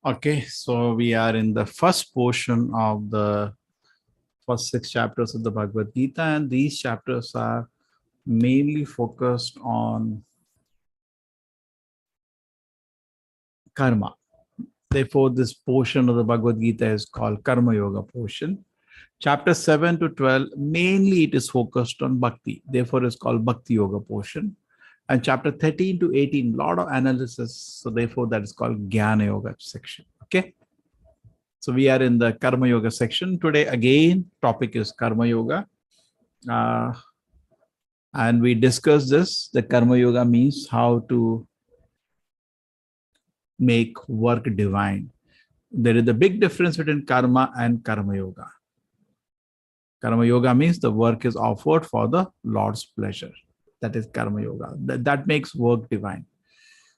Okay, so we are in the first portion of the first 6 chapters of the Bhagavad Gita, and these chapters are mainly focused on karma. Therefore, this portion of the Bhagavad Gita is called Karma Yoga portion. Chapter 7 to 12, mainly it is focused on bhakti. Therefore, it's called Bhakti Yoga portion. And chapter 13 to 18, lot of analysis. So therefore, that is called Jnana Yoga section. Okay. So we are in the Karma Yoga section. Today, again, topic is Karma Yoga. And we discussed this. The Karma Yoga means how to make work divine. There is a big difference between karma and Karma Yoga. Karma Yoga means the work is offered for the Lord's pleasure. That is Karma Yoga. That makes work divine.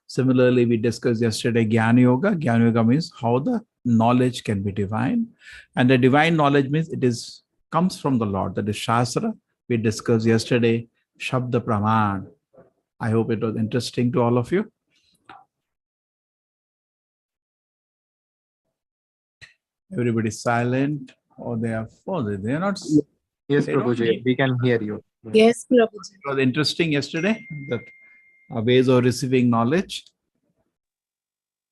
Similarly, we discussed yesterday Jnana Yoga. Jnana Yoga means how the knowledge can be divine. And the divine knowledge means comes from the Lord. That is Shastra. We discussed yesterday Shabda Praman. I hope it was interesting to all of you. Everybody's silent, or they are not. Yes, Prabhuji, we can hear you. Yes, Prabhuji. It was interesting yesterday, that ways of receiving knowledge.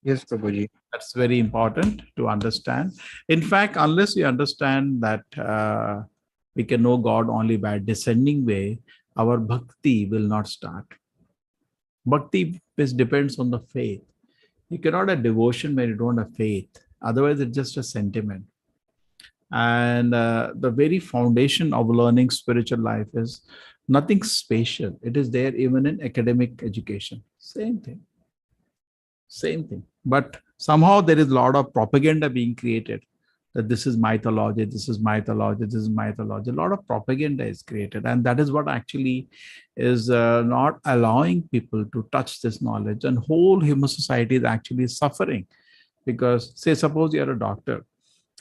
Yes, Prabhuji. That's very important to understand. In fact, unless we understand that we can know God only by a descending way, our bhakti will not start. Bhakti depends on the faith. You cannot have devotion when you don't have faith. Otherwise, it's just a sentiment. And the very foundation of learning spiritual life is nothing special. It is there even in academic education. Same thing. Same thing. But somehow there is a lot of propaganda being created that this is mythology, this is mythology, this is mythology. A lot of propaganda is created. And that is what actually is not allowing people to touch this knowledge. And whole human society is actually suffering. Because say, suppose you're a doctor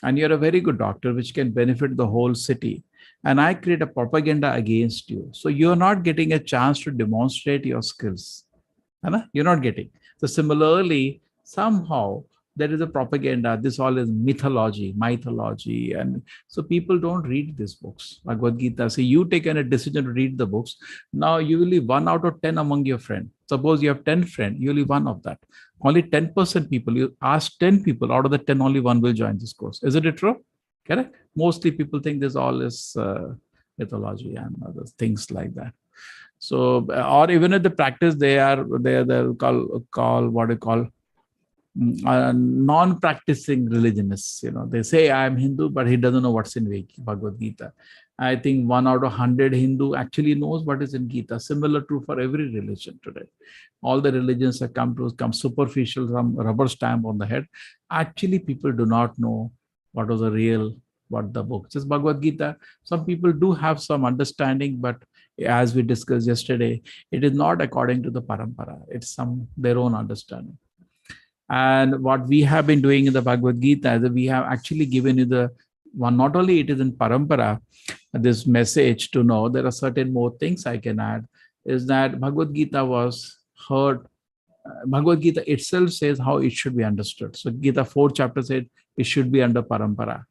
and you're a very good doctor, which can benefit the whole city. And I create a propaganda against you. So you're not getting a chance to demonstrate your skills. You're not getting. So similarly, somehow there is a propaganda. This all is mythology. And so people don't read these books. Bhagavad Gita, say you taken a decision to read the books. Now you will be 1 out of 10 among your friends. Suppose you have 10 friends, you'll be one of that. Only 10% people, you ask 10 people, out of the 10, only one will join this course. Isn't it true? Correct? Mostly people think this all is mythology and other things like that. So, or even at the practice, they'll call what you call non-practicing religionists. They say I am Hindu, but he doesn't know what's in Bhagavad Gita. I think 1 out of 100 Hindu actually knows what is in Gita. Similar true for every religion today. All the religions have come superficial, some rubber stamp on the head. Actually, people do not know what the book is. Bhagavad Gita, some people do have some understanding, but as we discussed yesterday, it is not according to the parampara. It's their own understanding. And what we have been doing in the Bhagavad Gita is that we have actually given you the one, not only it is in parampara, this message to know there are certain more things I can add, is that Bhagavad Gita was heard. Bhagavad Gita itself says how it should be understood. So Gita 4th chapter said it should be under parampara.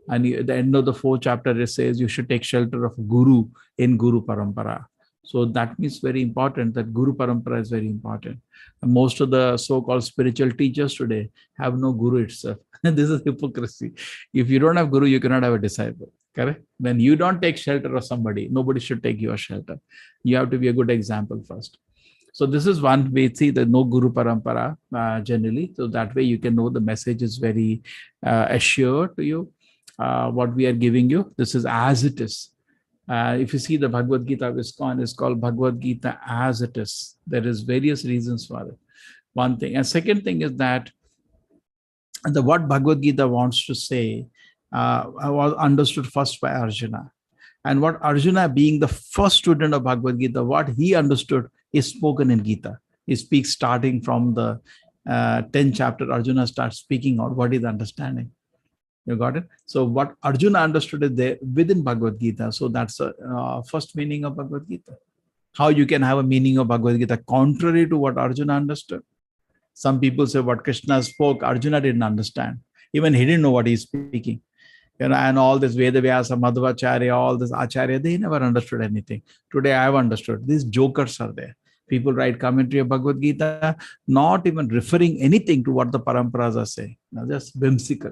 And at the end of the 4th chapter, it says you should take shelter of Guru in Guru Parampara. So that means very important that Guru Parampara is very important. And most of the so-called spiritual teachers today have no Guru itself. This is hypocrisy. If you don't have Guru, you cannot have a disciple. Correct? When you don't take shelter of somebody, nobody should take your shelter. You have to be a good example first. So this is one way, see the no Guru Parampara generally. So that way you can know the message is very assured to you. What we are giving you, this is as it is. If you see the Bhagavad Gita ISKCON is called Bhagavad Gita as it is. There is various reasons for it. One thing. And second thing is that what Bhagavad Gita wants to say was understood first by Arjuna. And what Arjuna, being the first student of Bhagavad Gita, what he understood is spoken in Gita. He speaks starting from the 10th chapter. Arjuna starts speaking out what is understanding. You got it? So what Arjuna understood is there within Bhagavad Gita. So that's the first meaning of Bhagavad Gita. How you can have a meaning of Bhagavad Gita contrary to what Arjuna understood. Some people say what Krishna spoke, Arjuna didn't understand. Even he didn't know what he's speaking. And all this Veda Vyasa, Madhvacharya, all this Acharya, they never understood anything. Today I have understood. These jokers are there. People write commentary of Bhagavad Gita, not even referring anything to what the paramparas are saying. Now, just whimsical.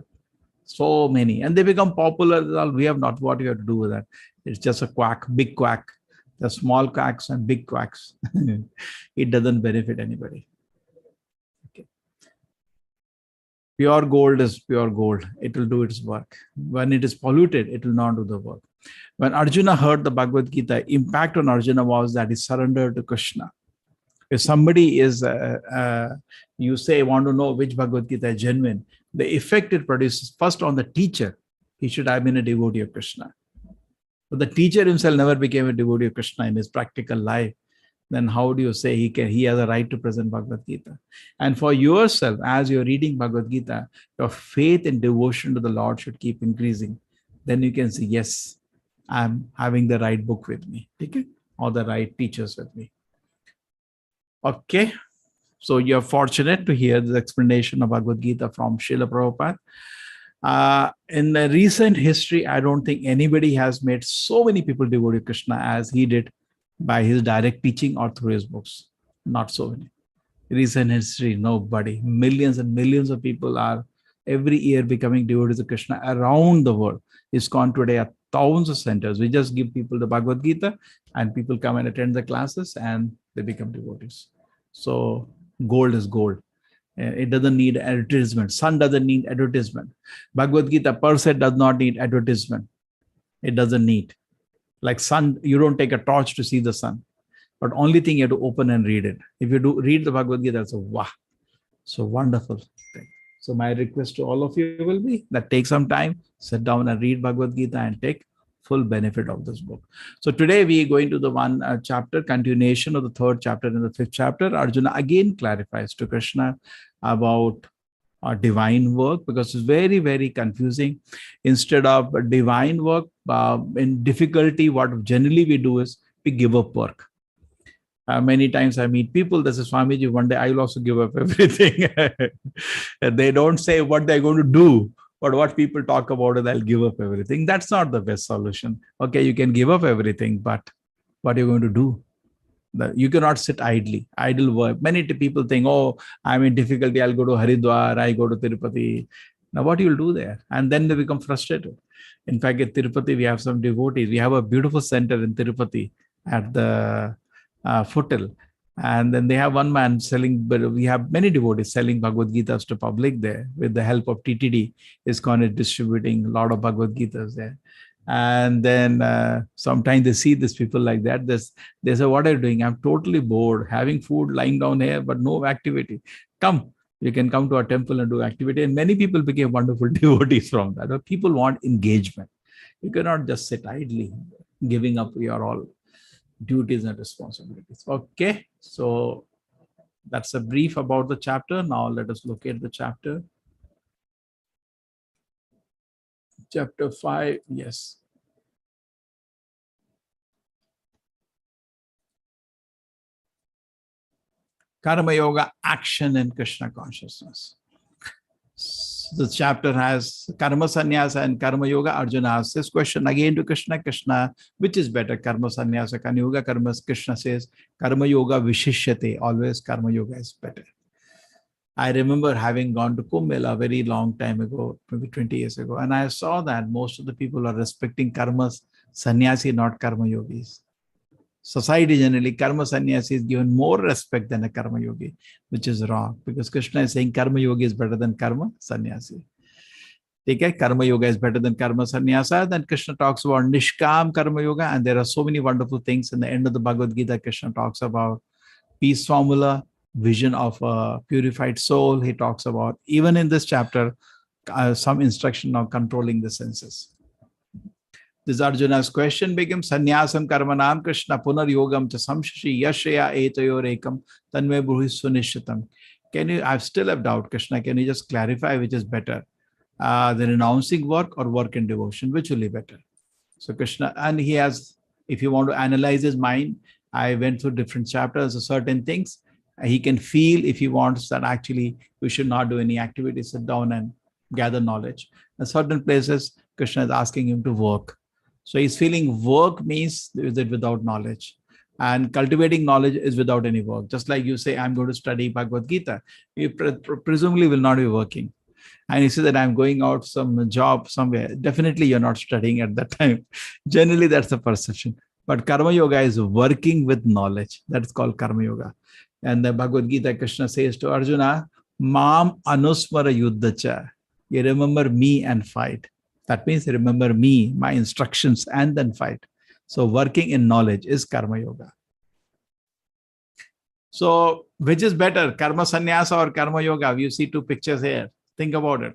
So many. And they become popular. We have not what you have to do with that. It's just a quack, big quack. The small quacks and big quacks. It doesn't benefit anybody. Okay. Pure gold is pure gold. It will do its work. When it is polluted, it will not do the work. When Arjuna heard the Bhagavad Gita, impact on Arjuna was that he surrendered to Krishna. If somebody is, you say, want to know which Bhagavad Gita is genuine, the effect it produces first on the teacher, he should have been a devotee of Krishna. But the teacher himself never became a devotee of Krishna in his practical life. Then how do you say he has a right to present Bhagavad Gita? And for yourself, as you're reading Bhagavad Gita, your faith and devotion to the Lord should keep increasing. Then you can say, yes, I'm having the right book with me, okay? Or the right teachers with me. Okay, so you're fortunate to hear the explanation of Bhagavad Gita from Srila Prabhupada. In the recent history, I don't think anybody has made so many people devotee Krishna as he did by his direct teaching or through his books. Not so many. Recent history, nobody. Millions and millions of people are every year becoming devotees of Krishna around the world. ISKCON today are thousands of centers. We just give people the Bhagavad Gita and people come and attend the classes and they become devotees. So gold is gold. It doesn't need advertisement. Sun doesn't need advertisement. Bhagavad Gita per se does not need advertisement. It doesn't need. Like sun, you don't take a torch to see the sun. But only thing you have to open and read it. If you do read the Bhagavad Gita, it's a wow. So wonderful thing. So my request to all of you will be that take some time, sit down and read Bhagavad Gita and take full benefit of this book. So today we are going to the one chapter, continuation of the third chapter and the fifth chapter. Arjuna again clarifies to Krishna about divine work because it's very, very confusing. Instead of divine work, in difficulty, what generally we do is we give up work. Many times I meet people that say, Swamiji, one day I will also give up everything. They don't say what they're going to do, but what people talk about is I'll give up everything. That's not the best solution. Okay, you can give up everything, but what are you going to do? You cannot sit idly. Idle work. Many people think, oh, I'm in difficulty. I'll go to Haridwar. I go to Tirupati. Now, what you'll do there? And then they become frustrated. In fact, at Tirupati, we have some devotees. We have a beautiful center in Tirupati at the foothill. And then they have one man selling, but we have many devotees selling Bhagavad Gitas to public there with the help of TTD. ISKCON is distributing a lot of Bhagavad Gitas there. And then sometimes they see these people like that. They say, what are you doing? I'm totally bored, having food, lying down here, but no activity. Come, you can come to our temple and do activity. And many people became wonderful devotees from that. But people want engagement. You cannot just sit idly, giving up your all duties and responsibilities. Okay, so that's a brief about the chapter. Now let us look at the chapter. Chapter 5, yes. Karma Yoga, action in Krishna consciousness. The chapter has Karma Sannyasa and Karma Yoga. Arjuna asks this question again to Krishna. Krishna, which is better, Karma Sannyasa, Karma Yoga? Krishna says, Karma Yoga Vishishyate. Always Karma Yoga is better. I remember having gone to Kumbh Mela a very long time ago, maybe 20 years ago, and I saw that most of the people are respecting Karma Sannyasi, not Karma Yogis. Society generally, Karma Sannyasi is given more respect than a Karma Yogi, which is wrong because Krishna is saying Karma Yogi is better than Karma Sannyasi. Okay? Karma Yoga is better than Karma Sannyasa. Then Krishna talks about Nishkam Karma Yoga, and there are so many wonderful things. In the end of the Bhagavad Gita, Krishna talks about peace formula, vision of a purified soul. He talks about, even in this chapter, some instruction on controlling the senses. This Arjuna's question becomes Sannyasam Karmanam Krishna Punar Yogam cha Samshashi Yashaya Etayor Ekam Tanme Bruhi Sunishitam. Can you, I still have doubt, Krishna, can you just clarify which is better? The renouncing work or work in devotion? Which will be better? So Krishna, and he has, if you want to analyze his mind, I went through different chapters of certain things. He can feel if he wants that actually we should not do any activity, sit down and gather knowledge. In certain places, Krishna is asking him to work. So he's feeling work means is it without knowledge. And cultivating knowledge is without any work. Just like you say, I'm going to study Bhagavad Gita. You presumably will not be working. And you say that I'm going out some job somewhere. Definitely you're not studying at that time. Generally, that's the perception. But Karma Yoga is working with knowledge. That's called Karma Yoga. And the Bhagavad Gita, Krishna says to Arjuna, Mam Anusmara Yuddhacha. You remember me and fight. That means remember me, my instructions, and then fight. So working in knowledge is Karma Yoga. So which is better, Karma Sannyasa or Karma Yoga? You see two pictures here. Think about it.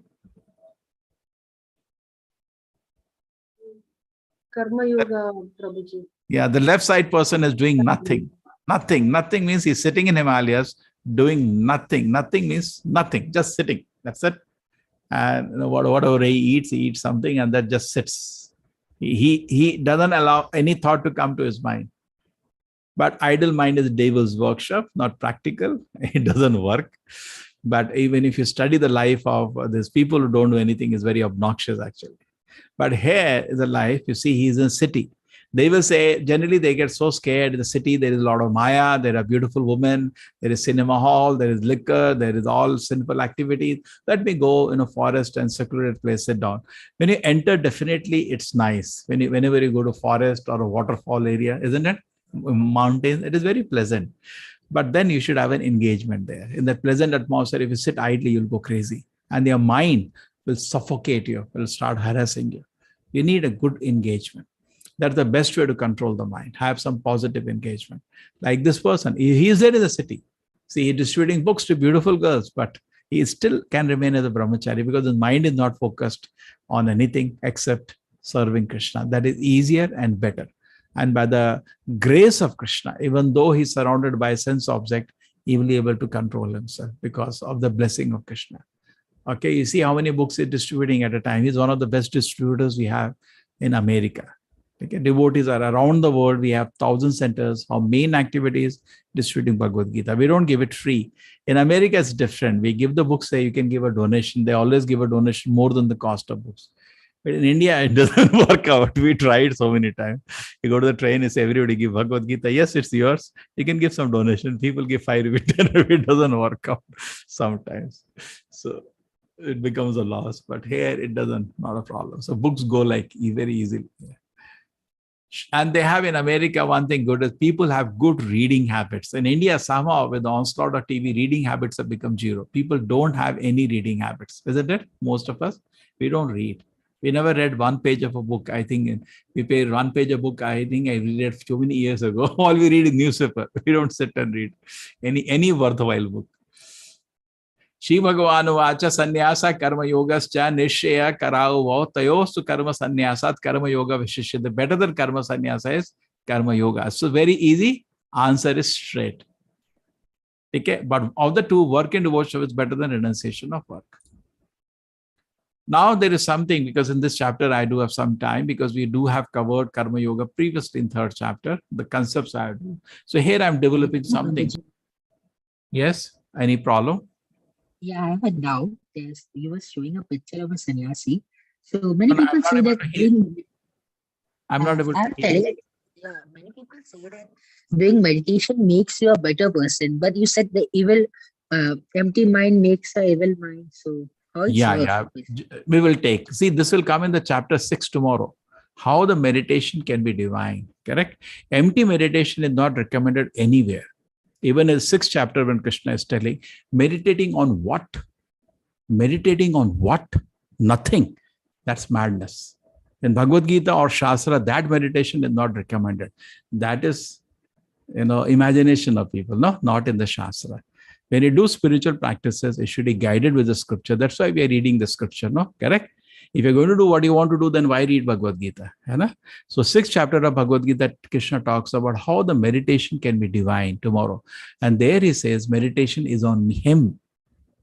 Karma Yoga, Prabhuji. Yeah, the left side person is doing nothing. Nothing. Nothing means he's sitting in Himalayas doing nothing. Nothing means nothing, just sitting. That's it. And whatever he eats something and that just sits. He doesn't allow any thought to come to his mind. But idle mind is devil's workshop, not practical. It doesn't work. But even if you study the life of these people who don't do anything, is very obnoxious actually. But here is a life, you see, he's in a city. They will say, generally they get so scared in the city, there is a lot of maya, there are beautiful women, there is cinema hall, there is liquor, there is all sinful activities. Let me go in a forest and secluded place, sit down. When you enter, definitely it's nice. Whenever you go to forest or a waterfall area, isn't it? Mountains, it is very pleasant. But then you should have an engagement there. In that pleasant atmosphere, if you sit idly, you'll go crazy. And your mind will suffocate you, will start harassing you. You need a good engagement. That's the best way to control the mind. Have some positive engagement. Like this person, he is there in the city. See, he's distributing books to beautiful girls, but he still can remain as a brahmachari because his mind is not focused on anything except serving Krishna. That is easier and better. And by the grace of Krishna, even though he's surrounded by a sense object, he will be able to control himself because of the blessing of Krishna. Okay, you see how many books he's distributing at a time. He's one of the best distributors we have in America. Okay, devotees are around the world. We have 1,000 centers. Our main activity is distributing Bhagavad Gita. We don't give it free. In America, it's different. We give the books, say you can give a donation. They always give a donation more than the cost of books. But in India, it doesn't work out. We tried so many times. You go to the train, you say, everybody give Bhagavad Gita. Yes, it's yours. You can give some donation. People give 5 rupees, 10 rupees. It doesn't work out sometimes. So it becomes a loss. But here, it doesn't, not a problem. So books go like very easily. And they have in America, one thing good is people have good reading habits. In India, somehow with the onslaught of TV, reading habits have become zero. People don't have any reading habits, isn't it? Most of us, we don't read. We never read one page of a book. I think we pay one page of a book. I think I read it so many years ago. All we read is newspaper. We don't sit and read any worthwhile book. Shri Bhagavan Vacha Sannyasa Karma Yogascha Nishya Karao Tayostu Karma Sannyasat Karma Yoga Vishishya. The better than Karma Sannyasa is Karma Yoga. So very easy. Answer is straight. Okay, but of the two, work and devotion is better than renunciation of work. Now there is something, because in this chapter I do have some time, because we do have covered Karma Yoga previously in 3rd chapter, the concepts I do. So here I'm developing something. Yes, any problem? Yeah, I have a doubt. Yes, you were showing a picture of a sannyasi. So many people say that I'm not able to hear. Yeah, many people say that doing meditation makes you a better person. But you said the evil, empty mind makes a evil mind. So how it's Yeah. We will take. See, this will come in the chapter 6 tomorrow. How the meditation can be divine. Correct? Empty meditation is not recommended anywhere. Even in the 6th chapter, when Krishna is telling, meditating on what? Meditating on what? Nothing. That's madness. In Bhagavad Gita or Shastra, that meditation is not recommended. That is, imagination of people, no? Not in the Shastra. When you do spiritual practices, it should be guided with the scripture. That's why we are reading the scripture, no? Correct? If you're going to do what you want to do, then why read Bhagavad Gita? So 6th chapter of Bhagavad Gita, Krishna talks about how the meditation can be divine tomorrow. And there he says meditation is on him,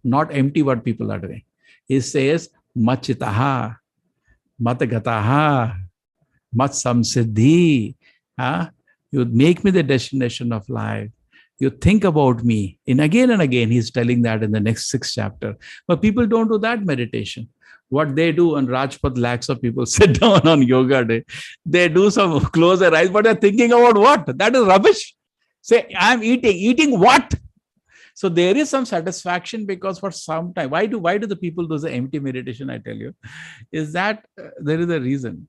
not empty what people are doing. He says, Machitaha, Matagataha, Mat Samsiddhi. You make me the destination of life. You think about me. And again, he's telling that in the next 6th chapter. But people don't do that meditation. What they do on Rajpath, lakhs of people sit down on yoga day. They do some close their eyes, but they're thinking about what? That is rubbish. Say, I'm eating. Eating what? So there is some satisfaction, because for some time, why do the people do the empty meditation? I tell you, is that there is a reason.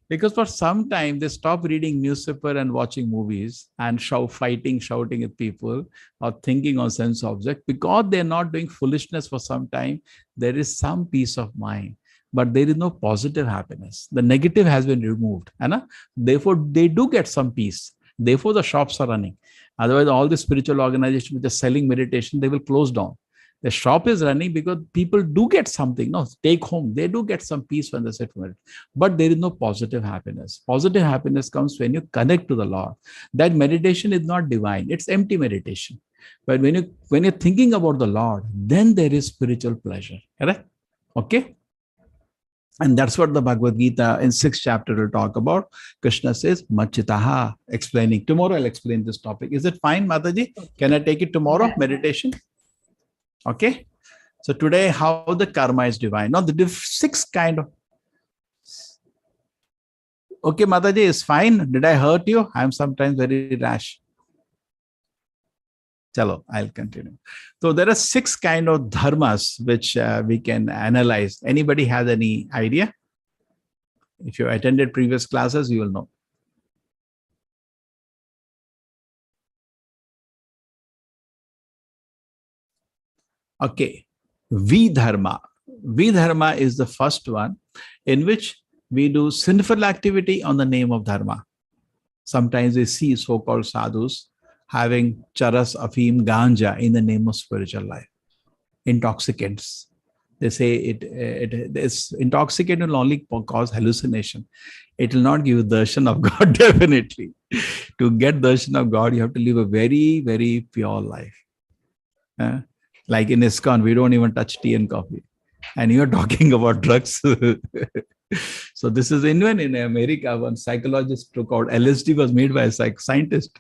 Because for some time they stop reading newspaper and watching movies and shouting at people or thinking on sense object, because they're not doing foolishness for some time. There is some peace of mind, but there is no positive happiness. The negative has been removed, and therefore they do get some peace. Therefore the shops are running. Otherwise, all the spiritual organizations which are selling meditation, they will close down. The shop is running because people do get something. No, take home. They do get some peace when they sit for it. But there is no positive happiness. Positive happiness comes when you connect to the Lord. That meditation is not divine. It's empty meditation. But when you're thinking about the Lord, then there is spiritual pleasure. Correct? Okay? And that's what the Bhagavad Gita in 6th chapter will talk about. Krishna says, Machitaha, explaining. Tomorrow I'll explain this topic. Is it fine, Mataji? Can I take it tomorrow? Meditation? Okay, so today, how the karma is divine. Now, the 6 kind of. Okay, Mataji is fine. Did I hurt you? I'm sometimes very rash. Chalo, I'll continue. So there are 6 kind of dharmas which we can analyze. Anybody has any idea? If you attended previous classes, you will know. Okay, Vidharma. Vidharma is the first one, in which we do sinful activity on the name of dharma. Sometimes we see so-called sadhus having charas, afim, ganja in the name of spiritual life. Intoxicants. They say this intoxicant will only cause hallucination. It will not give you darshan of God, definitely. To get darshan of God, you have to live a very, very pure life. Like in ISKCON, we don't even touch tea and coffee. And you're talking about drugs. So this is even in America, one psychologist took out LSD was made by a scientist.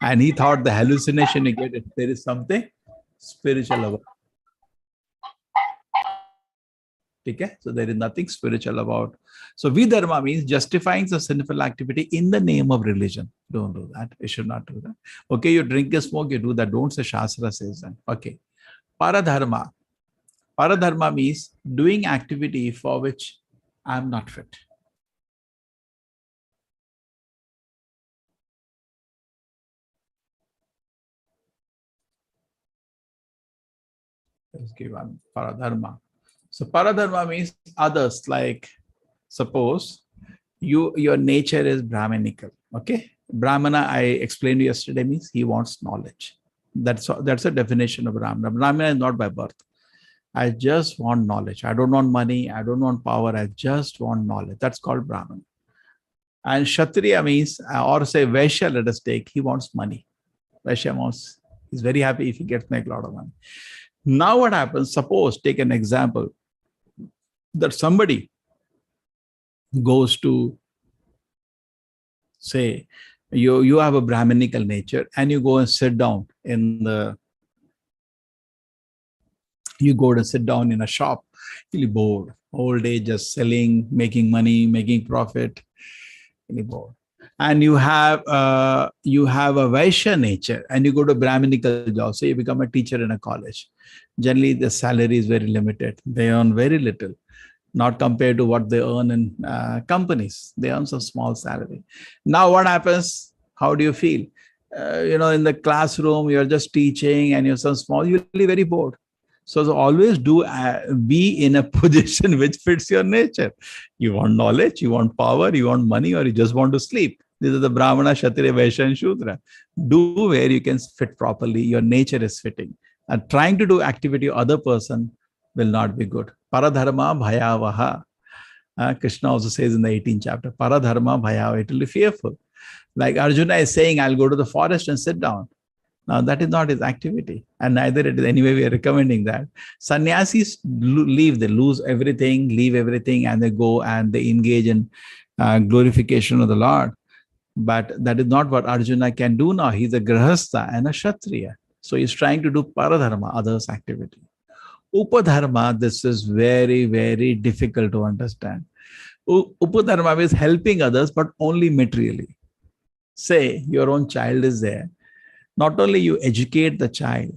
And he thought the hallucination you get, there is something spiritual about it. Okay? So there is nothing spiritual about. So Vidharma means justifying the sinful activity in the name of religion. Don't do that. You should not do that. Okay, you drink and smoke, you do that. Don't say Shastra says that. Okay. Paradharma. Paradharma means doing activity for which I am not fit. Let's give one Paradharma. So Paradharma means others, like suppose your nature is Brahmanical. Okay. Brahmana, I explained yesterday, means he wants knowledge. That's a definition of Brahmana. Brahmana is not by birth. I just want knowledge. I don't want money. I don't want power. I just want knowledge. That's called Brahman. And Kshatriya means, or say Vaishya, let us take, he wants money. Vaishya wants, he's very happy if he gets make a lot of money. Now what happens? Suppose, take an example, that somebody goes to, say, you have a Brahmanical nature and you go and sit down in the, you go to sit down in a shop, really bored, all day just selling, making money, making profit, really bored. And you have a Vaishya nature and you go to Brahmanical job, so you become a teacher in a college. Generally, the salary is very limited. They earn very little, not compared to what they earn in companies. They earn some small salary. Now what happens? How do you feel? In the classroom, you're just teaching and you're so small, you'll be very bored. So always do be in a position which fits your nature. You want knowledge, you want power, you want money, or you just want to sleep. These are the Brahmana, Kshatriya, Vaishya, and Shudra. Do where you can fit properly. Your nature is fitting. And trying to do activity of other person will not be good. Paradharma bhayavaha. Krishna also says in the 18th chapter, Paradharma bhayavaha, it will be fearful. Like Arjuna is saying, I'll go to the forest and sit down. Now that is not his activity, and neither it is. Anyway, we are recommending that. Sannyasis leave, they lose everything, leave everything, and they go and they engage in glorification of the Lord. But that is not what Arjuna can do now. He's a grahastha and a kshatriya. So he's trying to do paradharma, others' activity. Upadharma, this is very, very difficult to understand. Upadharma is helping others, but only materially. Say your own child is there. Not only you educate the child,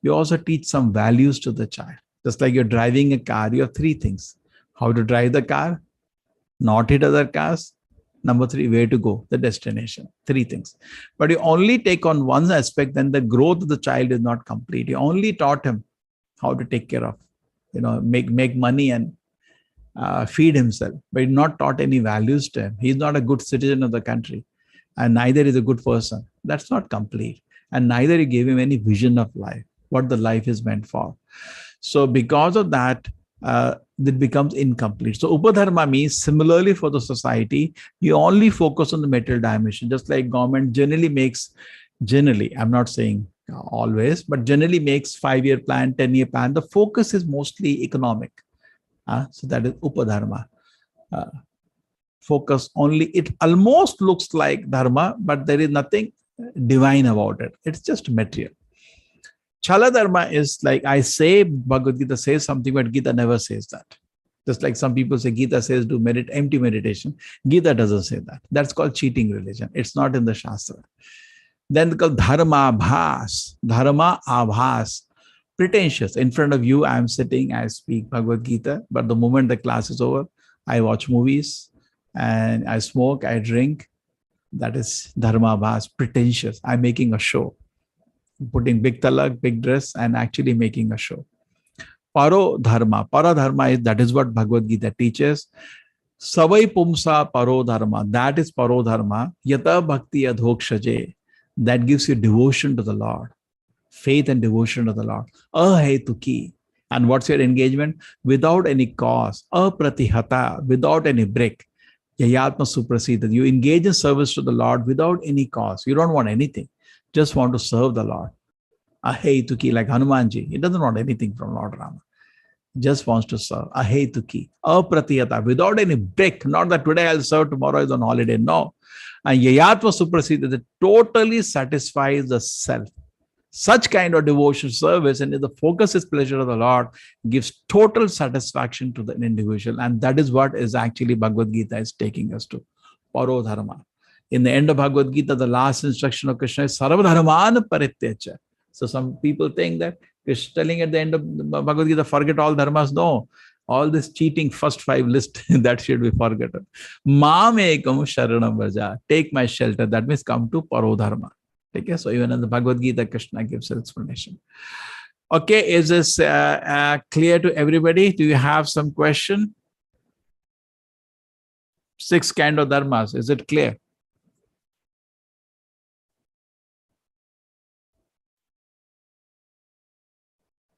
you also teach some values to the child. Just like you're driving a car, you have three things. How to drive the car, not hit other cars. Number three, where to go, the destination. Three things. But you only take on one aspect, then the growth of the child is not complete. You only taught him how to take care of, make money and feed himself, but you're not taught any values to him. He's not a good citizen of the country, and neither is a good person. That's not complete. And neither you gave him any vision of life, what the life is meant for. So because of that, it becomes incomplete. So Upadharma means similarly for the society, you only focus on the material dimension, just like government generally, I'm not saying always, but generally makes 5-year plan, 10-year plan. The focus is mostly economic. So that is Upadharma. Focus only, it almost looks like dharma, but there is nothing divine about it. It's just material. Chala dharma is like I say, Bhagavad Gita says something, but Gita never says that. Just like some people say Gita says do empty meditation. Gita doesn't say that. That's called cheating religion. It's not in the Shastra. Then called dharma abhas, pretentious. In front of you, I am sitting, I speak Bhagavad Gita, but the moment the class is over, I watch movies and I smoke, I drink. That is dharma abhas, pretentious. I'm making a show. Putting big talak, big dress, and actually making a show. Paro dharma. Para dharma is, that is what Bhagavad Gita teaches. Savai pumsa paro dharma. That is paro dharma. Yata bhakti adhokshaje. That gives you devotion to the Lord. Faith and devotion to the Lord. Ahetuki. And what's your engagement? Without any cause. Apratihata. Without any break. Yayatma suprasita. You engage in service to the Lord without any cause. You don't want anything. Just want to serve the Lord. Ahetuki, like Hanumanji. He doesn't want anything from Lord Rama. Just wants to serve. Ahetuki. Apratihata. Without any break. Not that today I'll serve, tomorrow is on holiday. No. And Yayatma suprasita, that totally satisfies the self. Such kind of devotion service, and if the focus is pleasure of the Lord, gives total satisfaction to the individual. And that is what is actually Bhagavad Gita is taking us to. Paro dharma. In the end of Bhagavad Gita, the last instruction of Krishna is Sarva dharman parityaja. So some people think that Krishna telling at the end of Bhagavad Gita, forget all dharmas. No. All this cheating first 5 list, that should be forgotten. Mam ekam sharanam vraja. Take my shelter. That means come to paro dharma. Okay, so even in the Bhagavad Gita, Krishna gives an explanation. Okay, is this clear to everybody? Do you have some question? 6 kind of dharmas. Is it clear?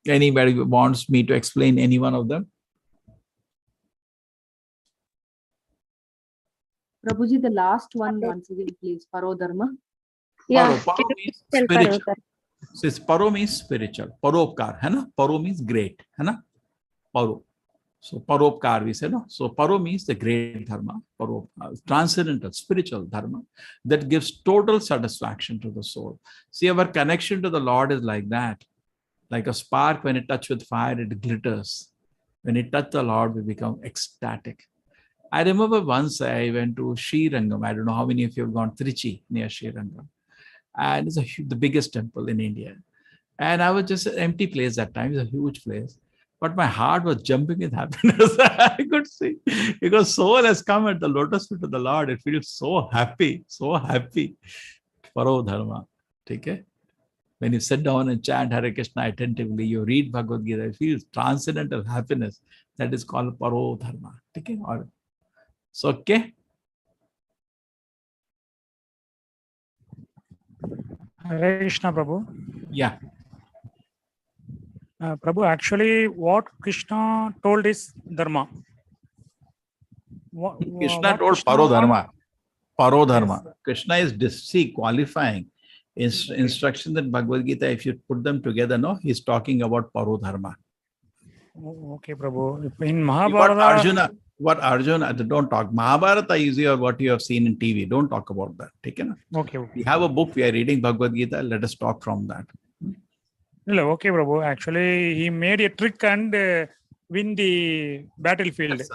Anybody wants me to explain any one of them? Prabhuji, the last one once again, please. Paro dharma. Yeah. Paro means spiritual. So paro means spiritual. Paropkar, hai na? Paro means great, hai na? Paro. So paropkar we say, no? So paro means the great dharma, paro, transcendental, spiritual dharma that gives total satisfaction to the soul. See, our connection to the Lord is like that. Like a spark, when it touches with fire, it glitters. When it touches the Lord, we become ecstatic. I remember once I went to Srirangam. I don't know how many of you have gone Trichy near Srirangam. And it's the biggest temple in India. And I was just an empty place that time. It's a huge place. But my heart was jumping with happiness. I could see. Because soul has come at the lotus feet of the Lord. It feels so happy. So happy. Paro dharma. Okay? When you sit down and chant Hare Krishna attentively, you read Bhagavad Gita, it feels transcendental happiness. That is called paro dharma. Okay? So, okay? Hare Krishna, Prabhu. Yeah. Prabhu, actually, what Krishna told is dharma. Krishna told paro dharma. Paro dharma. Yes. Krishna is qualifying instruction that Bhagavad Gita, if you put them together, no, he's talking about paro dharma. Okay, Prabhu. In Mahabharata, what Arjun, don't talk. Mahabharata is what you have seen in TV. Don't talk about that. Okay, na? Okay. We have a book. We are reading Bhagavad Gita. Let us talk from that. No, okay, Prabhu. Actually, he made a trick and win the battlefield. Yes,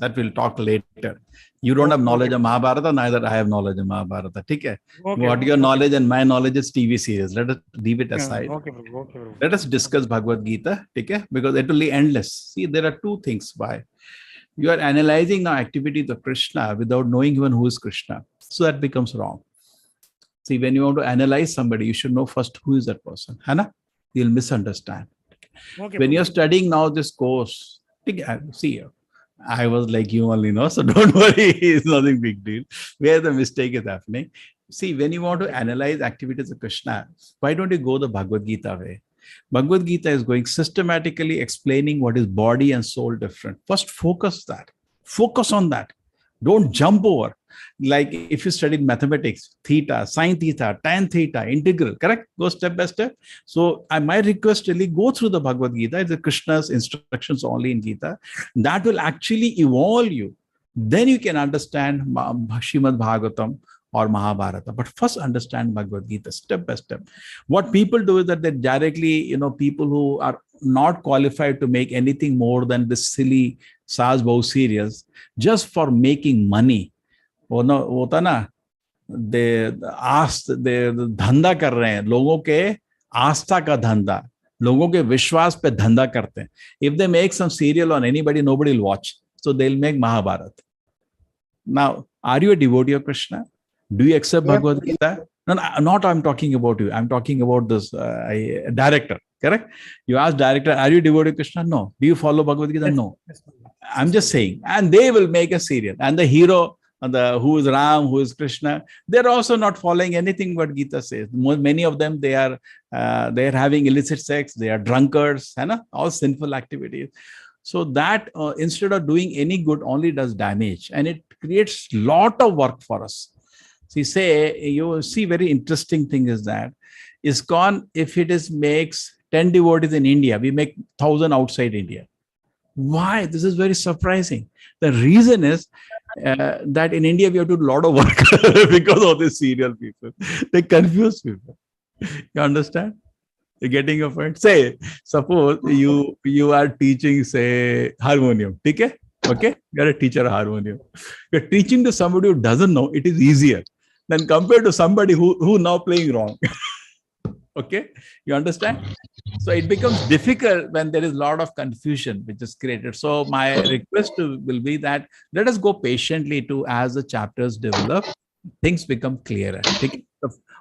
that we'll talk later. You don't have knowledge of Mahabharata, neither I have knowledge of Mahabharata. Okay? What your knowledge and my knowledge is TV series. Let us leave it aside. Okay, Prabhu. Okay, Prabhu. Let us discuss Bhagavad Gita, okay? Because it will be endless. See, there are two things. Why? You are analyzing the activities of Krishna without knowing even who is Krishna. So that becomes wrong. See, when you want to analyze somebody, you should know first who is that person. Hana? You'll misunderstand. Okay, When Prabhu. you're studying now this course, see, I was like you only, so don't worry, it's nothing big deal. Where the mistake is happening. See, when you want to analyze activities of Krishna, why don't you go the Bhagavad Gita way? Bhagavad Gita is going systematically explaining what is body and soul different. First, focus that. Focus on that. Don't jump over. Like if you studied mathematics, theta, sine theta, tan theta, integral, correct? Go step by step. So my request really go through the Bhagavad Gita. It's the Krishna's instructions only in Gita. That will actually evolve you. Then you can understand Srimad Bhagavatam or Mahabharata. But first understand Bhagavad Gita step by step. What people do is that they directly, people who are not qualified to make anything more than this silly Saas Bahu serials just for making money. होता ना धंधा कर रहे हैं लोगों के आस्था का धंधा लोगों के विश्वास पे धंधा करते हैं. If they make some serial on anybody, nobody will watch, so they'll make Mahabharata. Now, are you a devotee of Krishna? Do you accept Bhagavad Gita? No, not I'm talking about you. I'm talking about this director, correct? You ask director, are you a devotee of Krishna? No. Do you follow Bhagavad Gita? No. I'm just saying. And they will make a serial. And the hero, who is Ram, who is Krishna, they're also not following anything what Gita says. Many of them, they are having illicit sex, they are drunkards, all sinful activities. So that instead of doing any good, only does damage. And it creates lot of work for us. You see very interesting thing is that ISKCON, if it makes 10 devotees in India, we make 1,000 outside India. Why? This is very surprising. The reason is that in India, we have to do a lot of work because of these serial people. They confuse people. You understand? You're getting your point? Say, suppose you are teaching, say, harmonium. Okay? You're a teacher of harmonium. You're teaching to somebody who doesn't know, it is easier than compared to somebody who now playing wrong. Okay? You understand? So it becomes difficult when there is a lot of confusion which is created. So my request will be that let us go patiently as the chapters develop, things become clearer.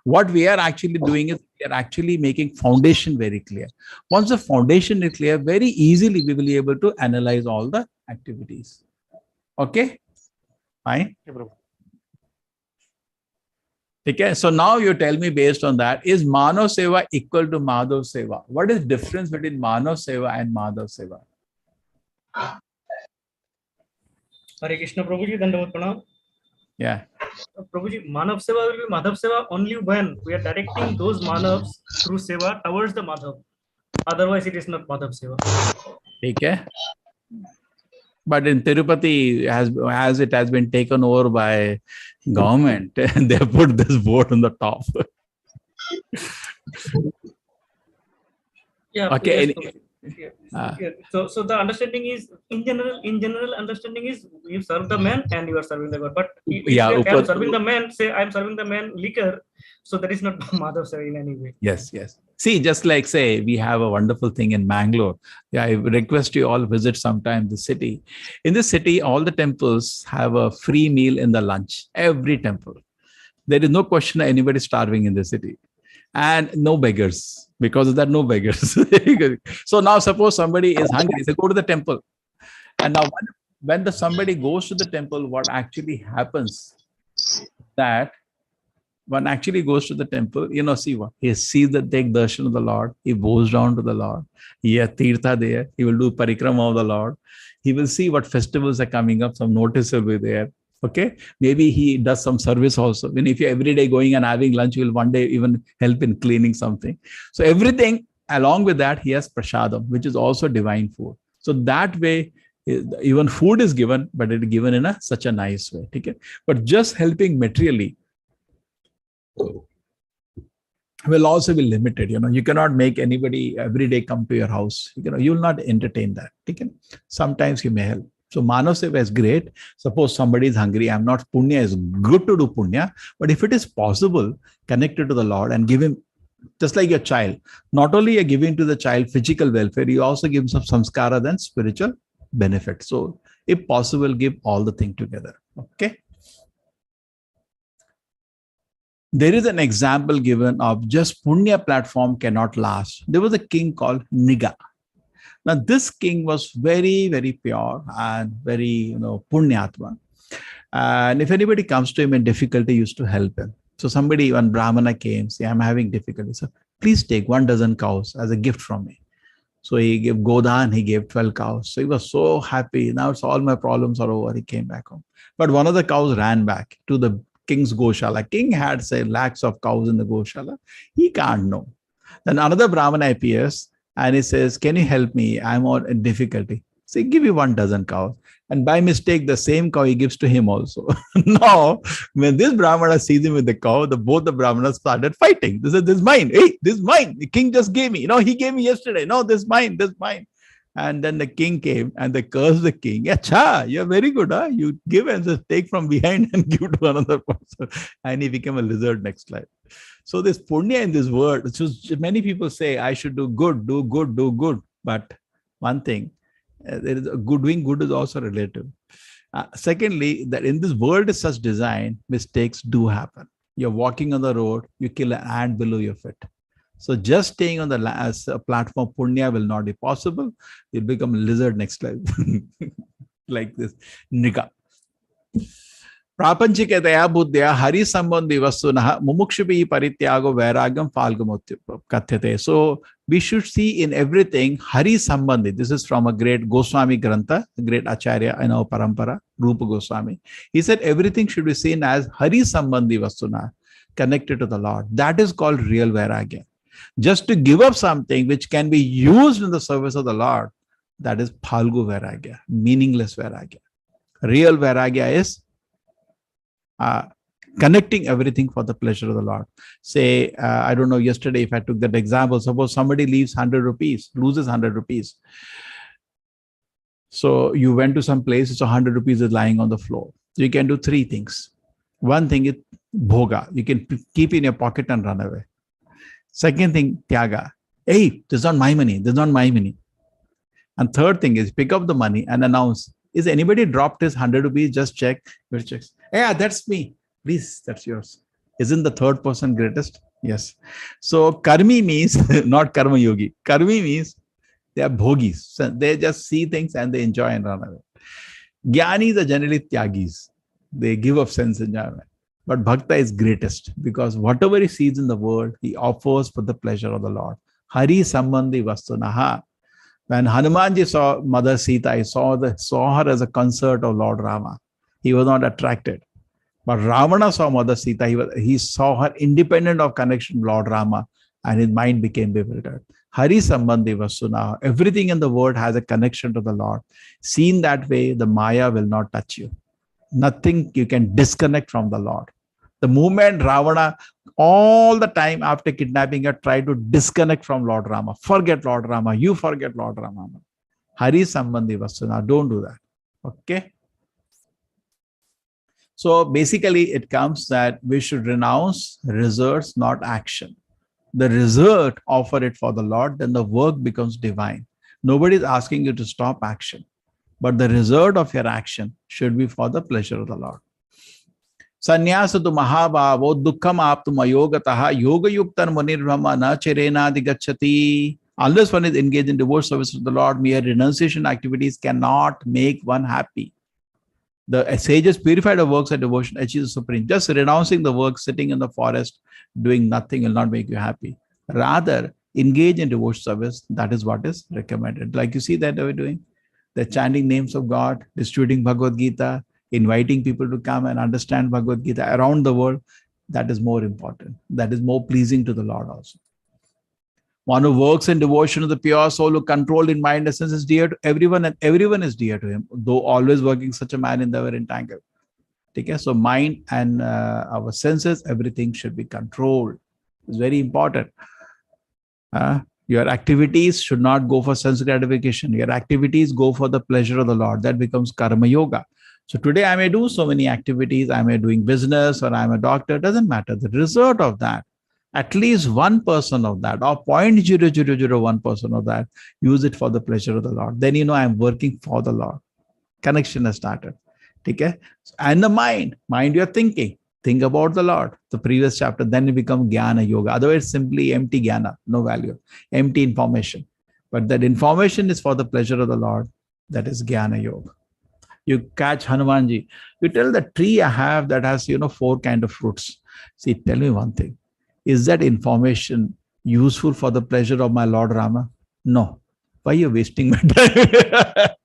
What we are actually doing is we are actually making foundation very clear. Once the foundation is clear, very easily we will be able to analyze all the activities. Okay? Fine? Okay, so now you tell me based on that, is Manav Seva equal to Madhav Seva? What is the difference between Manav Seva and Madhav Seva? Hare Krishna Prabhuji, Dandavat Pranam. Yeah. Prabhuji, Manav Seva will be Madhav Seva only when we are directing those Manavs through Seva towards the Madhav. Otherwise, it is not Madhav Seva. Okay. But in Tirupati, as it has been taken over by government, they have put this board on the top. Yeah. Okay. Yes, yeah. So the understanding is in general understanding is you serve the man and you are serving the God. But if I am serving the man, say I am serving the man liquor, so that is not Madhav Seva in any way. Yes. See, just like say we have a wonderful thing in Mangalore. Yeah, I request you all visit sometime the city. In the city, all the temples have a free meal in the lunch. Every temple. There is no question of anybody starving in the city. And no beggars. Because of that, no beggars. So now suppose somebody is hungry, they go to the temple. And now when somebody goes to the temple, what actually happens that one actually goes to the temple, see what? He sees the take darshan of the Lord. He bows down to the Lord. He has tirtha there. He will do parikrama of the Lord. He will see what festivals are coming up. Some notice will be there. Okay, maybe he does some service also. If you're every day going and having lunch, you will one day even help in cleaning something. So everything along with that, he has prasadam, which is also divine food. So that way, Even food is given, but it is given in such a nice way. Okay? But just helping materially will also be limited. You cannot make anybody every day come to your house. You will not entertain that. Okay? Sometimes you may help. So Manav Seva is great. Suppose somebody is hungry. I'm not punya. It's good to do punya. But if it is possible, connect it to the Lord and give him, just like your child. Not only you're giving to the child physical welfare, you also give some samskara, then spiritual benefit. So if possible, give all the thing together. Okay. There is an example given of just punya platform cannot last. There was a king called Niga. Now this king was very, very pure and very, punyatma. And if anybody comes to him in difficulty, he used to help him. So somebody, one Brahmana came, say, I'm having difficulty. So please take 12 cows as a gift from me. So he gave Godan, he gave 12 cows. So he was so happy. Now it's all my problems are over. He came back home. But one of the cows ran back to the king's Goshala. King had, say, lakhs of cows in the Goshala. He can't know. Then another Brahmana appears and he says, can you help me? I'm in difficulty. So he give you 12 cows. And by mistake, the same cow he gives to him also. Now, when this Brahmana sees him with the cow, both the Brahmanas started fighting. They said, this is mine. Hey, this is mine. The king just gave me. He gave me yesterday. No, this is mine. This is mine. And then the king came and they cursed the king. Acha, you're very good. Huh? You give and just take from behind and give to another person. And he became a lizard next life. So this punya in this word, many people say, I should do good, do good, do good. But one thing, there is doing good is also relative. Secondly, that in this world is such design, mistakes do happen. You're walking on the road, you kill an ant below your feet. So just staying on the platform punya will not be possible. You'll become a lizard next life. Like this. Nika. Prapanchikataya buddhya hari sambandhi vastunah mumukshubhi parityago vairagam falgamotya kathate. So we should see in everything hari sambandhi. This is from a great Goswami Grantha, a great Acharya in our parampara, Rupa Goswami. He said everything should be seen as hari sambandhi vastunah, connected to the Lord. That is called real vairagya. Just to give up something which can be used in the service of the Lord, that is phalgu vairagya, meaningless vairagya. Real vairagya is connecting everything for the pleasure of the Lord. Say, I don't know, yesterday if I took that example, suppose somebody leaves 100 rupees, loses 100 rupees. So you went to some place, so 100 rupees is lying on the floor. So you can do three things. One thing is bhoga. You can keep in your pocket and run away. Second thing, tyaga. Hey, this is not my money. This is not my money. And third thing is pick up the money and announce, is anybody dropped his 100 rupees? Just check. Your checks. Yeah, that's me. Please, that's yours. Isn't the third person greatest? Yes. So karmi means not karma yogi. Karmi means they are bhogis. So they just see things and they enjoy and run away. Jnanis are generally tyagis. They give up sense enjoyment. But bhakta is greatest because whatever he sees in the world, he offers for the pleasure of the Lord. Hari sambandhi vastunaha. When Hanumanji saw Mother Sita, he saw her as a consort of Lord Rama. He was not attracted. But Ravana saw Mother Sita. He saw her independent of connection to Lord Rama, and his mind became bewildered. Hari sambandhi vastunaha. Everything in the world has a connection to the Lord. Seen that way, the Maya will not touch you. Nothing you can disconnect from the Lord. The moment Ravana, all the time after kidnapping her, tried to disconnect from Lord Rama. Forget Lord Rama. You forget Lord Rama. Hari sambandhi vasuna. Don't do that. Okay. So basically it comes that we should renounce results, not action. The result, offer it for the Lord, then the work becomes divine. Nobody is asking you to stop action. But the result of your action should be for the pleasure of the Lord. Sanyasatu mahabhavo dukkham aptum ayogataha yoga yuktan munirbrahma na chirena digachati. Unless one is engaged in devotional service to the Lord, mere renunciation activities cannot make one happy. The sages purified of works and devotion achieve the supreme. Just renouncing the work, sitting in the forest, doing nothing will not make you happy. Rather, engage in devotional service. That is what is recommended. Like you see that we're doing. They're chanting names of God, distributing Bhagavad Gita, inviting people to come and understand Bhagavad Gita around the world. That is more important. That is more pleasing to the Lord also. One who works in devotion to the pure soul, who controlled in mind essence, is dear to everyone, and everyone is dear to him, though always working such a man in the entangled. Okay? So mind and our senses, everything should be controlled. It's very important. Your activities should not go for sense gratification. Your activities go for the pleasure of the Lord. That becomes karma yoga. So today I may do so many activities. I may doing business, or I'm a doctor. It doesn't matter. The result of that, at least 1% of that, or 0.0001% of that, use it for the pleasure of the Lord. Then you know I'm working for the Lord. Connection has started. Okay? And the mind you're thinking. Think about the Lord. The previous chapter, then it becomes Jnana Yoga. Otherwise, simply empty Jnana, no value, empty information. But that information is for the pleasure of the Lord. That is Jnana Yoga. You catch Hanumanji. You tell the tree I have that has, 4 kind of fruits. See, tell me one thing. Is that information useful for the pleasure of my Lord Rama? No. Why are you wasting my time?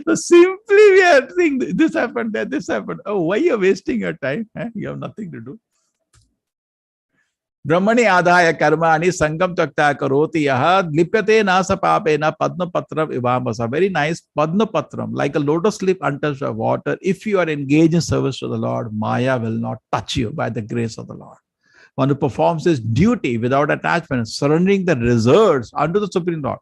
So simply we are saying this happened, that this happened. Oh, why are you wasting your time? You have nothing to do. Brahmani adhaya karmani sangam takta karoti yaha lipyate nasa papena padma patram ivamasa. Very nice. Padma patram, like a lotus leaf untouched by water. If you are engaged in service to the Lord, Maya will not touch you by the grace of the Lord. One who performs his duty without attachment, surrendering the results unto the Supreme Lord.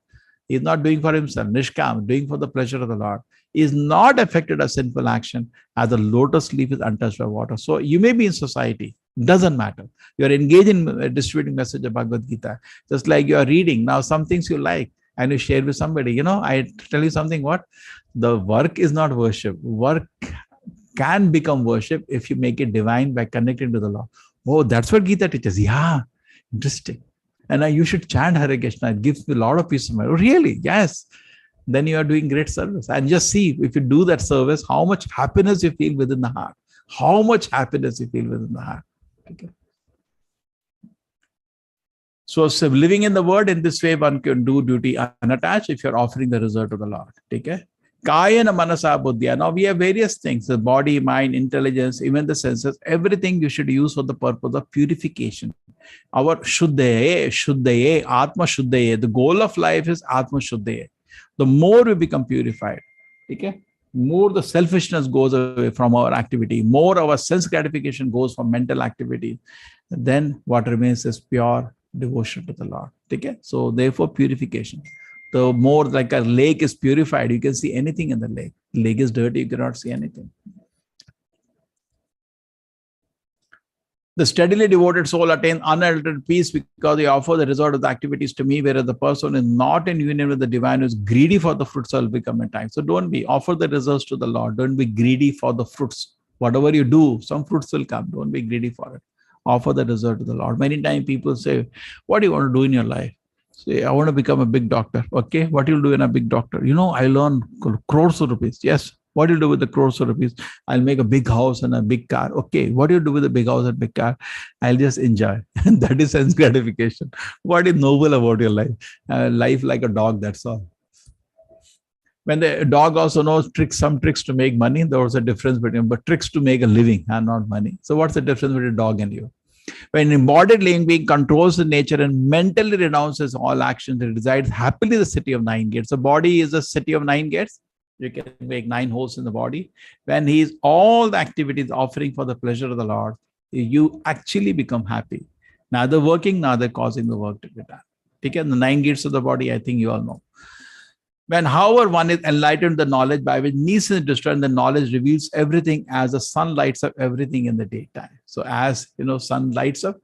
He is not doing for himself, nishkam, doing for the pleasure of the Lord. He is not affected by sinful action, as the lotus leaf is untouched by water. So you may be in society, doesn't matter. You are engaged in distributing message of Bhagavad Gita. Just like you are reading. Now some things you like and you share with somebody. I tell you something, what? The work is not worship. Work can become worship if you make it divine by connecting to the Lord. Oh, that's what Gita teaches. Yeah, interesting. And you should chant Hare Krishna. It gives me a lot of peace of mind. Oh, really? Yes. Then you are doing great service. And just see, if you do that service, how much happiness you feel within the heart. How much happiness you feel within the heart. Okay. So living in the word in this way, one can do duty unattached if you're offering the result to the Lord. Okay. Kayana manasa buddhya. Now we have various things, the body, mind, intelligence, even the senses, everything you should use for the purpose of purification. Our shuddhaye, atma shuddhaye. The goal of life is atma shuddhaye. The more we become purified, okay, more the selfishness goes away from our activity, more our sense gratification goes from mental activity, then what remains is pure devotion to the Lord. Okay? So therefore purification. The more like a lake is purified, you can see anything in the lake. The lake is dirty, you cannot see anything. The steadily devoted soul attains unaltered peace because they offer the result of the activities to me, whereas the person is not in union with the divine, is greedy for the fruits, will become in time. So don't be, offer the results to the Lord. Don't be greedy for the fruits. Whatever you do, some fruits will come. Don't be greedy for it. Offer the result to the Lord. Many times people say, what do you want to do in your life? Say, I want to become a big doctor. Okay, what do you do in a big doctor? I learn crores of rupees. Yes. What do you do with the crores of rupees? I'll make a big house and a big car. Okay, what do you do with a big house and big car? I'll just enjoy. That is sense gratification. What is noble about your life? Life like a dog, that's all. When the dog also knows some tricks to make money, there was a difference between, but tricks to make a living and not money. So what's the difference between a dog and you? When an embodied living being controls the nature and mentally renounces all actions, it resides happily in the city of 9 gates. The body is a city of 9 gates. You can make 9 holes in the body. When he is all the activities offering for the pleasure of the Lord, you actually become happy. Neither working, neither causing the work to be done. Okay? The 9 gates of the body, I think you all know. When, however, one is enlightened the knowledge by which needs is destroyed, the knowledge reveals everything as the sun lights up everything in the daytime. So as sun lights up,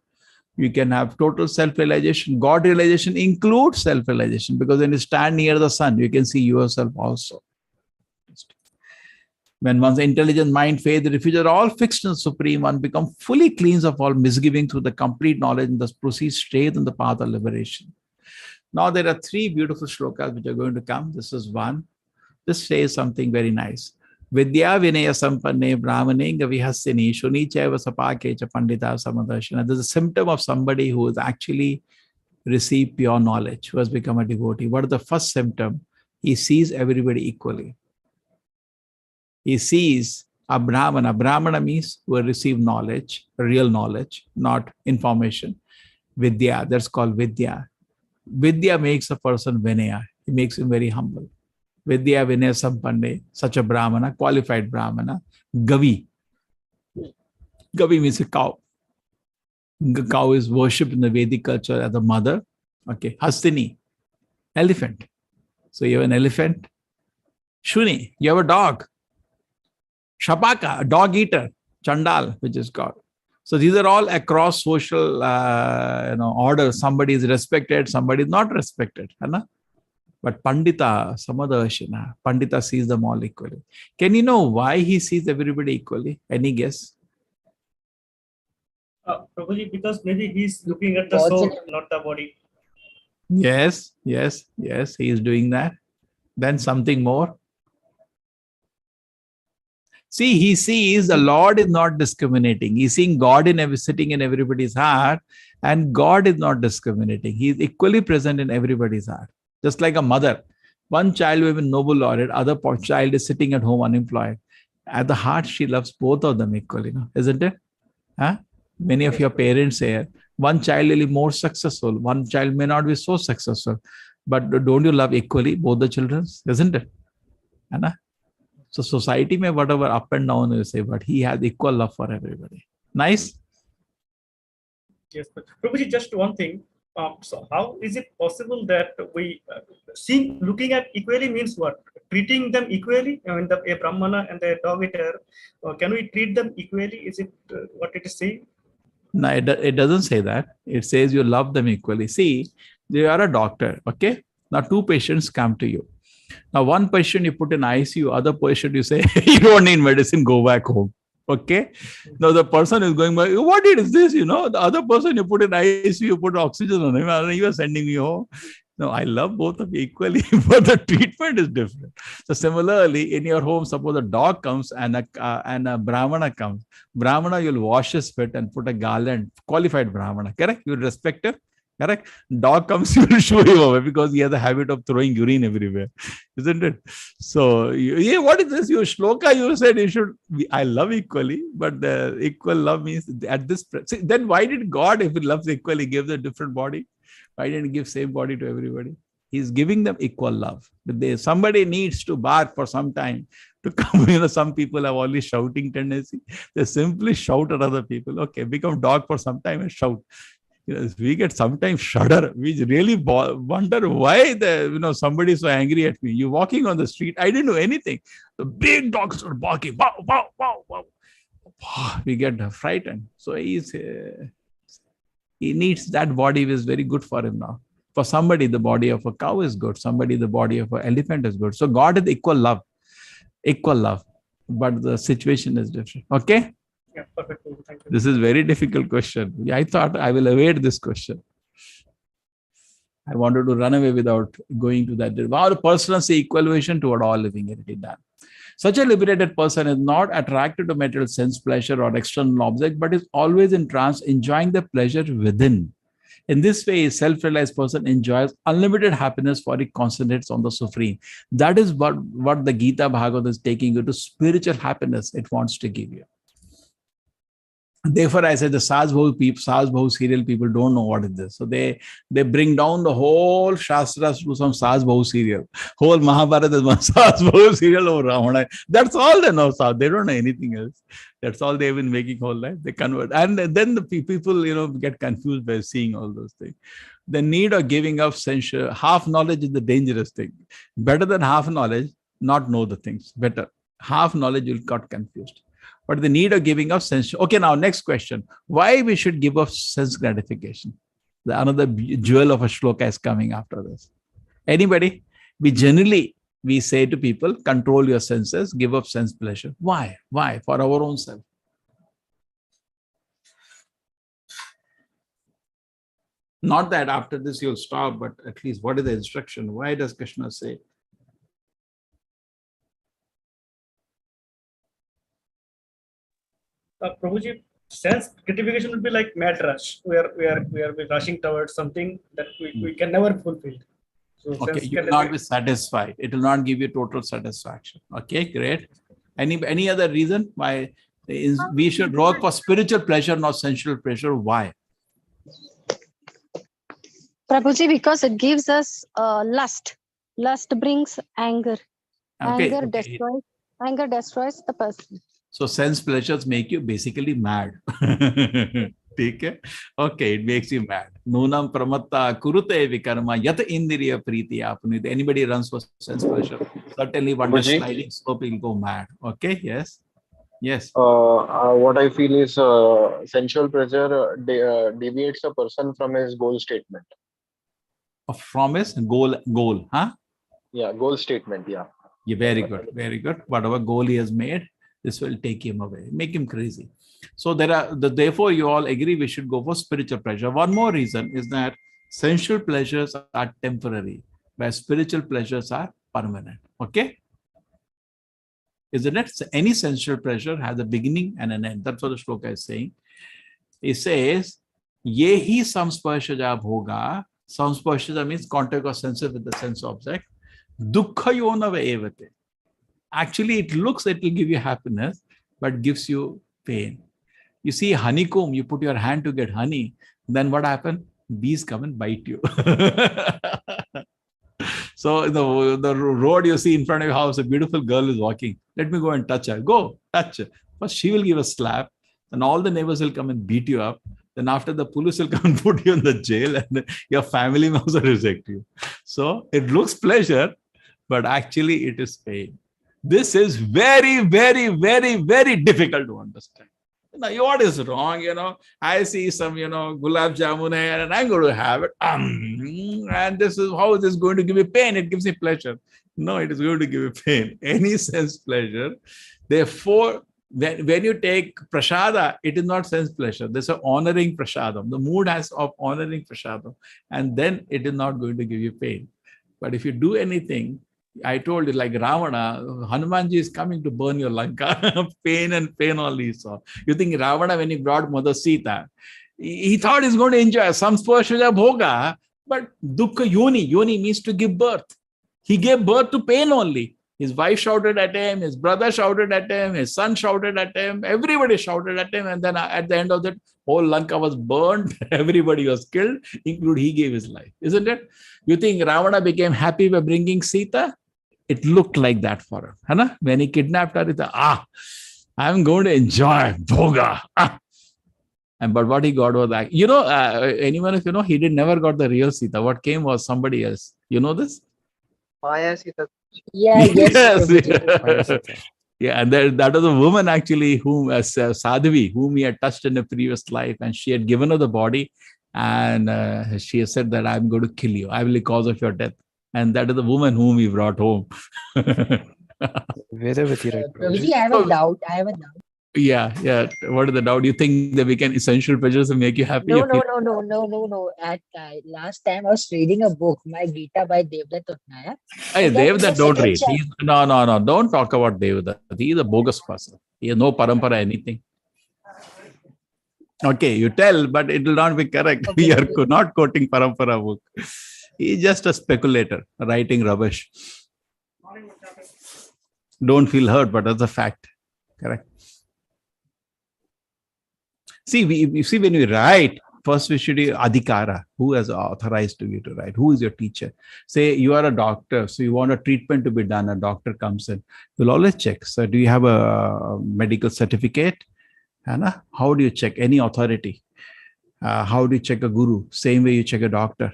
you can have total self-realization. God realization includes self-realization, because when you stand near the sun, you can see yourself also. When one's intelligent mind, faith, refuge are all fixed in the Supreme, one becomes fully cleansed of all misgiving through the complete knowledge and thus proceeds straight on the path of liberation. Now there are 3 beautiful shlokas which are going to come. This is one. This says something very nice. Vidya vinaya sampanne brahmane gavihasini shuni chaiva sapake cha pandita samadarshana. This is a symptom of somebody who has actually received pure knowledge, who has become a devotee. What is the first symptom? He sees everybody equally. He sees a Brahmana. Brahmana means who has received knowledge, real knowledge, not information. Vidya, that's called Vidya. Vidya makes a person Vinaya. He makes him very humble. Vidya Vinaya Sampanne, such a Brahmana, qualified Brahmana. Gavi. Gavi means a cow. The cow is worshipped in the Vedic culture as a mother. Okay. Hastini, elephant. So you have an elephant. Shuni, you have a dog. Shapaka, a dog eater. Chandal, which is God. So these are all across social orders. Somebody is respected, somebody is not respected. But Pandita, Samadharshina, Pandita sees them all equally. Can you know why he sees everybody equally? Any guess? Prabhuji, because maybe he's looking at the soul, not the body. Yes, he is doing that. Then something more. See, he sees the Lord is not discriminating. He's seeing God sitting in everybody's heart, and God is not discriminating. He is equally present in everybody's heart. Just like a mother. One child will be noble laureate, other child is sitting at home unemployed. At the heart, she loves both of them equally, isn't it? Huh? Many of your parents say, one child will be more successful, one child may not be so successful. But don't you love equally both the children? Isn't it? So society may whatever up and down you say, but he has equal love for everybody. Nice? Yes, but Prabhuji, just one thing. So how is it possible that we looking at equally means what? Treating them equally? I mean, a Brahmana and a dog eater, can we treat them equally? Is it what it is saying? No, it doesn't say that. It says you love them equally. See, you are a doctor, okay? Now two patients come to you. Now one patient you put in ICU, other patient you say, you don't need medicine, go back home. Okay. Now the person is going back, what is this? The other person you put in ICU, you put oxygen on him, you are sending me home. No, I love both of you equally, but the treatment is different. So similarly, in your home, suppose a dog comes and a Brahmana comes. Brahmana, you'll wash his feet and put a garland, qualified Brahmana, correct? You'll respect him. Correct. Dog comes, you will shoo him away because he has a habit of throwing urine everywhere, isn't it? So, what is this? Your shloka, you said you should. I love equally, but the equal love means at this. See, then why did God, if He loves equally, give a different body? Why didn't He give same body to everybody? He's giving them equal love. But somebody needs to bark for some time to come. Some people have only shouting tendency. They simply shout at other people. Okay, become dog for some time and shout. We get sometimes shudder. We really wonder why somebody is so angry at me. You're walking on the street. I didn't know anything. The big dogs are barking. Wow, wow, wow, wow. We get frightened. So he needs that body is very good for him now. For somebody, the body of a cow is good. Somebody, the body of an elephant is good. So God is equal love. But the situation is different. Okay? Yeah, perfect. Thank you. This is very difficult question. I thought I will evade this question. I wanted to run away without going to that. Our personal equation toward all living entity done. Such a liberated person is not attracted to material sense pleasure or external object, but is always in trance, enjoying the pleasure within. In this way, a self-realized person enjoys unlimited happiness, for he concentrates on the supreme. That is what the Gita Bhagavad is taking you to, spiritual happiness it wants to give you. Therefore, I said the Saz Bahu serial people don't know what is this. So they bring down the whole Shastras to some Saz Bahu serial. Whole Mahabharata is one Saz Bahu serial over Ravana. That's all they know. They don't know anything else. That's all they've been making whole life. They convert. And then the people, get confused by seeing all those things. The need of giving up sensual, half knowledge is the dangerous thing. Better than half knowledge, not know the things. Better. Half knowledge, you'll get confused. But the need of giving up sense. Okay, now next question. Why we should give up sense gratification? Another jewel of a shloka is coming after this. Anybody? We say to people, control your senses, give up sense pleasure. Why? Why? For our own self. Not that after this you'll stop, but at least what is the instruction? Why does Krishna say? Prabhuji, sense gratification would be like mad rush. We are rushing towards something that we can never fulfill. So okay, you will not be satisfied. It will not give you total satisfaction. Okay, great. Any other reason why we should work for spiritual pleasure, not sensual pleasure? Why? Prabhuji, because it gives us lust. Lust brings anger. Okay, Anger okay. destroys the person. So sense pleasures make you basically mad. Okay, it makes you mad. Nunam pramatta kurute vikarma yat indriya priti apnit. Anybody runs for sense pleasure, certainly one day Prabhuji? sliding slope will go mad. Okay, yes. Yes. What I feel is sensual pleasure deviates a person from his goal statement. From his goal, huh? Yeah, goal statement. Yeah. Yeah, very good, very good. Whatever goal he has made, this will take him away, make him crazy. So therefore you all agree we should go for spiritual pleasure. One more reason is that sensual pleasures are temporary, where spiritual pleasures are permanent. Okay? Isn't it? So any sensual pleasure has a beginning and an end. That's what the shloka is saying. It says, Yehi samsparshaja bhoga. Samsparshaja means contact or senses with the sense object. Dukkha yonava evate. Actually, it looks it will give you happiness, but gives you pain. You see honeycomb, you put your hand to get honey, then what happens? Bees come and bite you. So the road you see in front of your house, a beautiful girl is walking. Let me go and touch her. Go, touch her. First, she will give a slap. Then all the neighbors will come and beat you up. Then after the police will come and put you in the jail and your family members will reject you. So it looks pleasure, but actually it is pain. This is very, very, very, very difficult to understand. What is wrong? I see some, gulab jamun and I'm going to have it. And this is how it is going to give you pain. It gives you pleasure. No, it is going to give you pain. Any sense pleasure. Therefore, when you take prasada, it is not sense pleasure. There's an honoring prasadam. The mood has of honoring prasadam. And then it is not going to give you pain. But if you do anything, I told you, like Ravana, Hanumanji is coming to burn your Lanka. Pain and pain all he saw. You think Ravana, when he brought Mother Sita, he thought he's going to enjoy some sparshaja bhoga, but dukkha yoni. Yoni means to give birth. He gave birth to pain only. His wife shouted at him, his brother shouted at him, his son shouted at him, everybody shouted at him. And then at the end of that, whole Lanka was burned, everybody was killed, including he gave his life. Isn't it? You think Ravana became happy by bringing Sita? It looked like that for him. Hai? When he kidnapped her, he thought, I'm going to enjoy bhoga. But what he got was that, anyone if he did never got the real Sita. What came was somebody else. You know this? Maya Sita. Yeah, yes. Yes. Yeah, and that was a woman actually whom, Sadhvi, whom he had touched in a previous life, and she had given her the body, and she has said that I'm going to kill you. I will be the cause of your death. And that is the woman whom he brought home. Vedavati, right? Prabhuji, I have a doubt. Yeah. What is the doubt? You think that we can essential pleasures will make you happy? No. At last time I was reading a book, My Gita by Devdutt Utnaya. Hey, Devdutt, don't read. No. Don't talk about Devdutt. He is a bogus person. He has no parampara, anything. Okay, you tell, but it will not be correct. Okay. We are not quoting parampara book. He's just a speculator writing rubbish. Don't feel hurt, but that's a fact. Correct. See, when we write, first we should do adhikara. Who has authorized you to write? Who is your teacher? Say you are a doctor, so you want a treatment to be done. A doctor comes in. You'll always check. So do you have a medical certificate? Anna? How do you check any authority? How do you check a guru? Same way you check a doctor.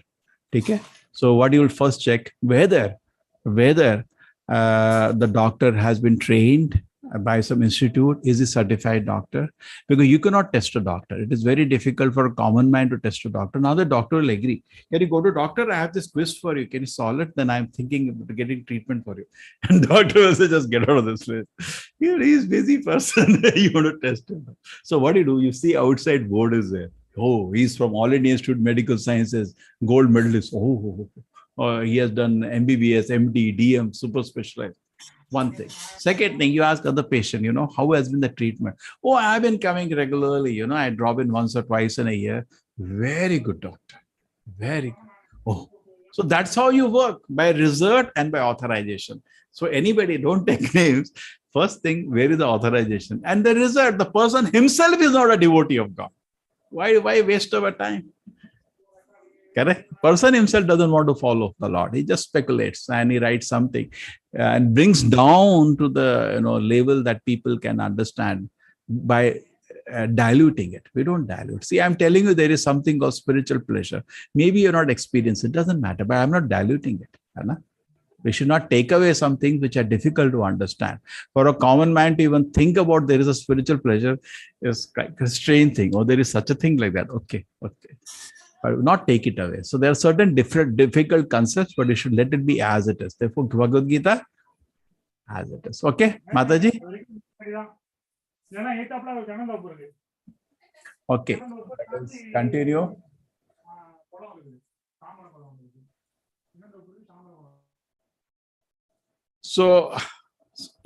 Okay? So what you will first check whether the doctor has been trained by some institute, is a certified doctor, because you cannot test a doctor. It is very difficult for a common man to test a doctor. Now the doctor will agree. Can you go to doctor? I have this quiz for you. Can you solve it? Then I'm thinking of getting treatment for you. And doctor will say, just get out of this place. He's a busy person. You want to test him. So what do? You see outside board is there. Oh, he's from All India Institute of Medical Sciences, gold medalist. He has done MBBS, MD, DM, super specialized. One thing. Second thing, you ask other patient, how has been the treatment? Oh, I've been coming regularly. I drop in once or twice in a year. Very good, doctor. Very good. Oh, so that's how you work, by result and by authorization. So anybody, don't take names. First thing, where is the authorization? And the result, the person himself is not a devotee of God. Why waste our time? Correct? Person himself doesn't want to follow the Lord. He just speculates and he writes something and brings down to the level that people can understand by diluting it. We don't dilute. See, I'm telling you, there is something called spiritual pleasure. Maybe you're not experiencing it, doesn't matter, but I'm not diluting it. We should not take away some things which are difficult to understand. For a common man to even think about there is a spiritual pleasure is like a strange thing. Oh, there is such a thing like that. Okay. But not take it away. So there are certain different difficult concepts, but you should let it be as it is. Therefore, Bhagavad Gita as it is. Okay, Mataji? Okay. Let's continue. So,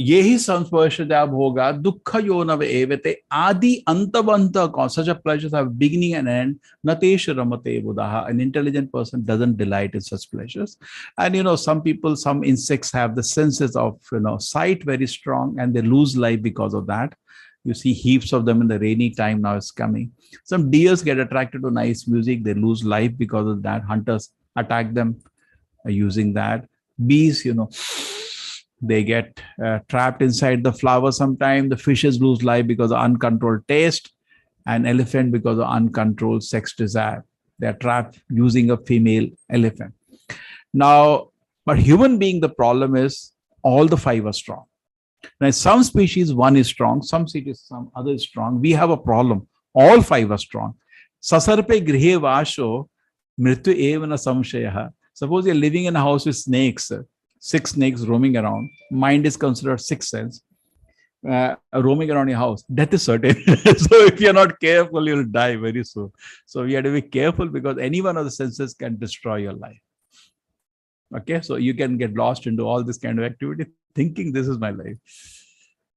yehi संस्पर्श जब होगा दुख योनव एवते आदि अंतबंत. Such a pleasures have beginning and end. Natesh ramate buddha. An intelligent person doesn't delight in such pleasures. And some people, some insects have the senses of sight very strong, and they lose life because of that. You see heaps of them in the rainy time now is coming. Some deers get attracted to nice music. They lose life because of that. Hunters attack them using that. Bees, they get trapped inside the flower sometime. The fishes lose life because of uncontrolled taste, and elephant because of uncontrolled sex desire. They are trapped using a female elephant. Now, but human being, the problem is all the five are strong. Now, some species, one is strong, some species, some other is strong. We have a problem. All five are strong. Sasarpe grihe vasho mrityu evana samshayaha. Suppose you're living in a house with snakes, 6 snakes roaming around. Mind is considered sixth sense. Roaming around your house. Death is certain. So if you're not careful, you'll die very soon. So you have to be careful because any one of the senses can destroy your life. Okay, so you can get lost into all this kind of activity thinking this is my life.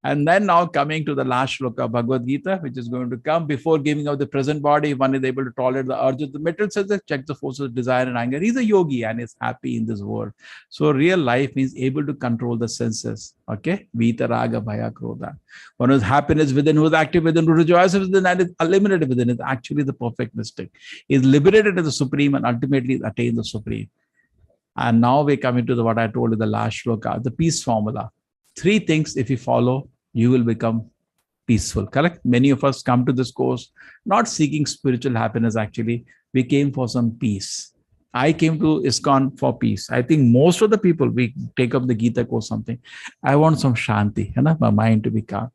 And then now coming to the last shloka of Bhagavad Gita, which is going to come before giving up the present body, one is able to tolerate the urge of the material senses, check the forces of desire and anger. He's a yogi and is happy in this world. So real life means able to control the senses. Okay, Vita Raga Bhaya Krodha. One who is happiness within, who is active within, who rejoices within, and is eliminated within, is actually the perfect mystic. He is liberated as the supreme and ultimately attain the supreme. And now we're coming to what I told you, the last shloka, the peace formula. 3 things, if you follow, you will become peaceful. Correct? Many of us come to this course not seeking spiritual happiness. Actually, we came for some peace. I came to ISKCON for peace. I think most of the people, we take up the Gita course something. I want some shanti, my mind to be calm.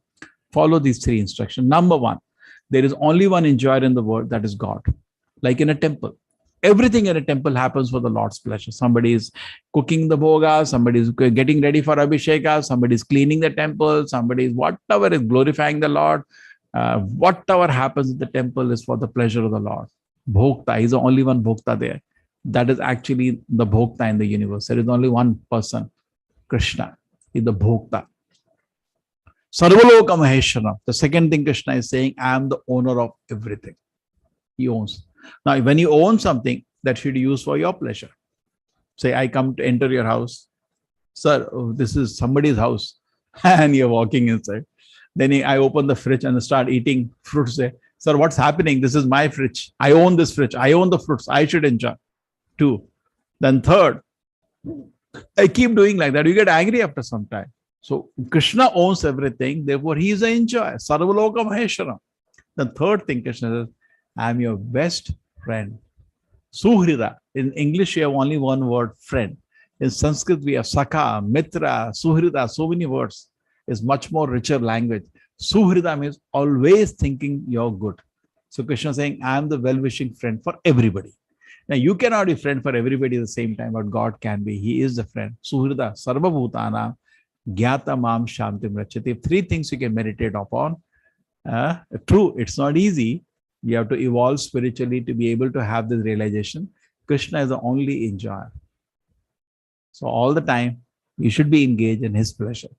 Follow these 3 instructions. Number 1, there is only one enjoyer in the world, that is God. Like in a temple. Everything in a temple happens for the Lord's pleasure. Somebody is cooking the bhoga, somebody is getting ready for Abhisheka, somebody is cleaning the temple, somebody is whatever is glorifying the Lord. Whatever happens in the temple is for the pleasure of the Lord. Bhokta, he's the only one Bhokta there. That is actually the Bhokta in the universe. There is only one person, Krishna, is the Bhokta. Sarvaloka Maheshwara. The second thing Krishna is saying, I am the owner of everything. He owns. Now, when you own something, that should be used for your pleasure. Say, I come to enter your house. Sir, this is somebody's house. And you're walking inside. Then I open the fridge and start eating fruits. Say, sir, what's happening? This is my fridge. I own this fridge. I own the fruits. I should enjoy. 2. Then 3rd, I keep doing like that. You get angry after some time. So Krishna owns everything. Therefore, he is an enjoyer. Sarvaloka Maheshwara. The 3rd thing Krishna says, I am your best friend. Suhrida. In English, you have only one word, friend. In Sanskrit, we have Sakha, Mitra, Suhrida, so many words. It's much more richer language. Suhrida means always thinking you're good. So Krishna is saying, I am the well-wishing friend for everybody. Now, you cannot be friend for everybody at the same time, but God can be. He is the friend. Suhrida, Sarva Bhutana, Gyata Mam Shantim Rachati. 3 things you can meditate upon. True, it's not easy. You have to evolve spiritually to be able to have this realization. Krishna is the only enjoyer. So all the time, you should be engaged in his pleasure.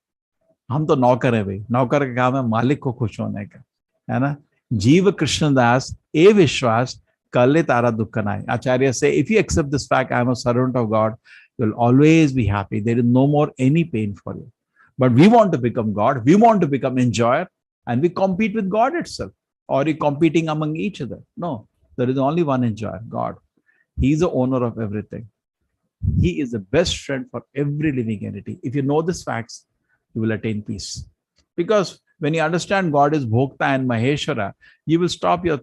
हम तो नौकर है भाई, नौकर का काम है मालिक को खुश होने का, है ना? जीव कृष्णदास ए विश्वास कले तारा दुख नाय. Acharya say, if you accept this fact, I am a servant of God, you will always be happy. There is no more any pain for you. But we want to become God. We want to become enjoyer, and we compete with God itself. Or are you competing among each other? No, there is only one enjoyer, God. He is the owner of everything. He is the best friend for every living entity. If you know these facts, you will attain peace. Because when you understand God is Bhokta and Maheshwara, you will stop your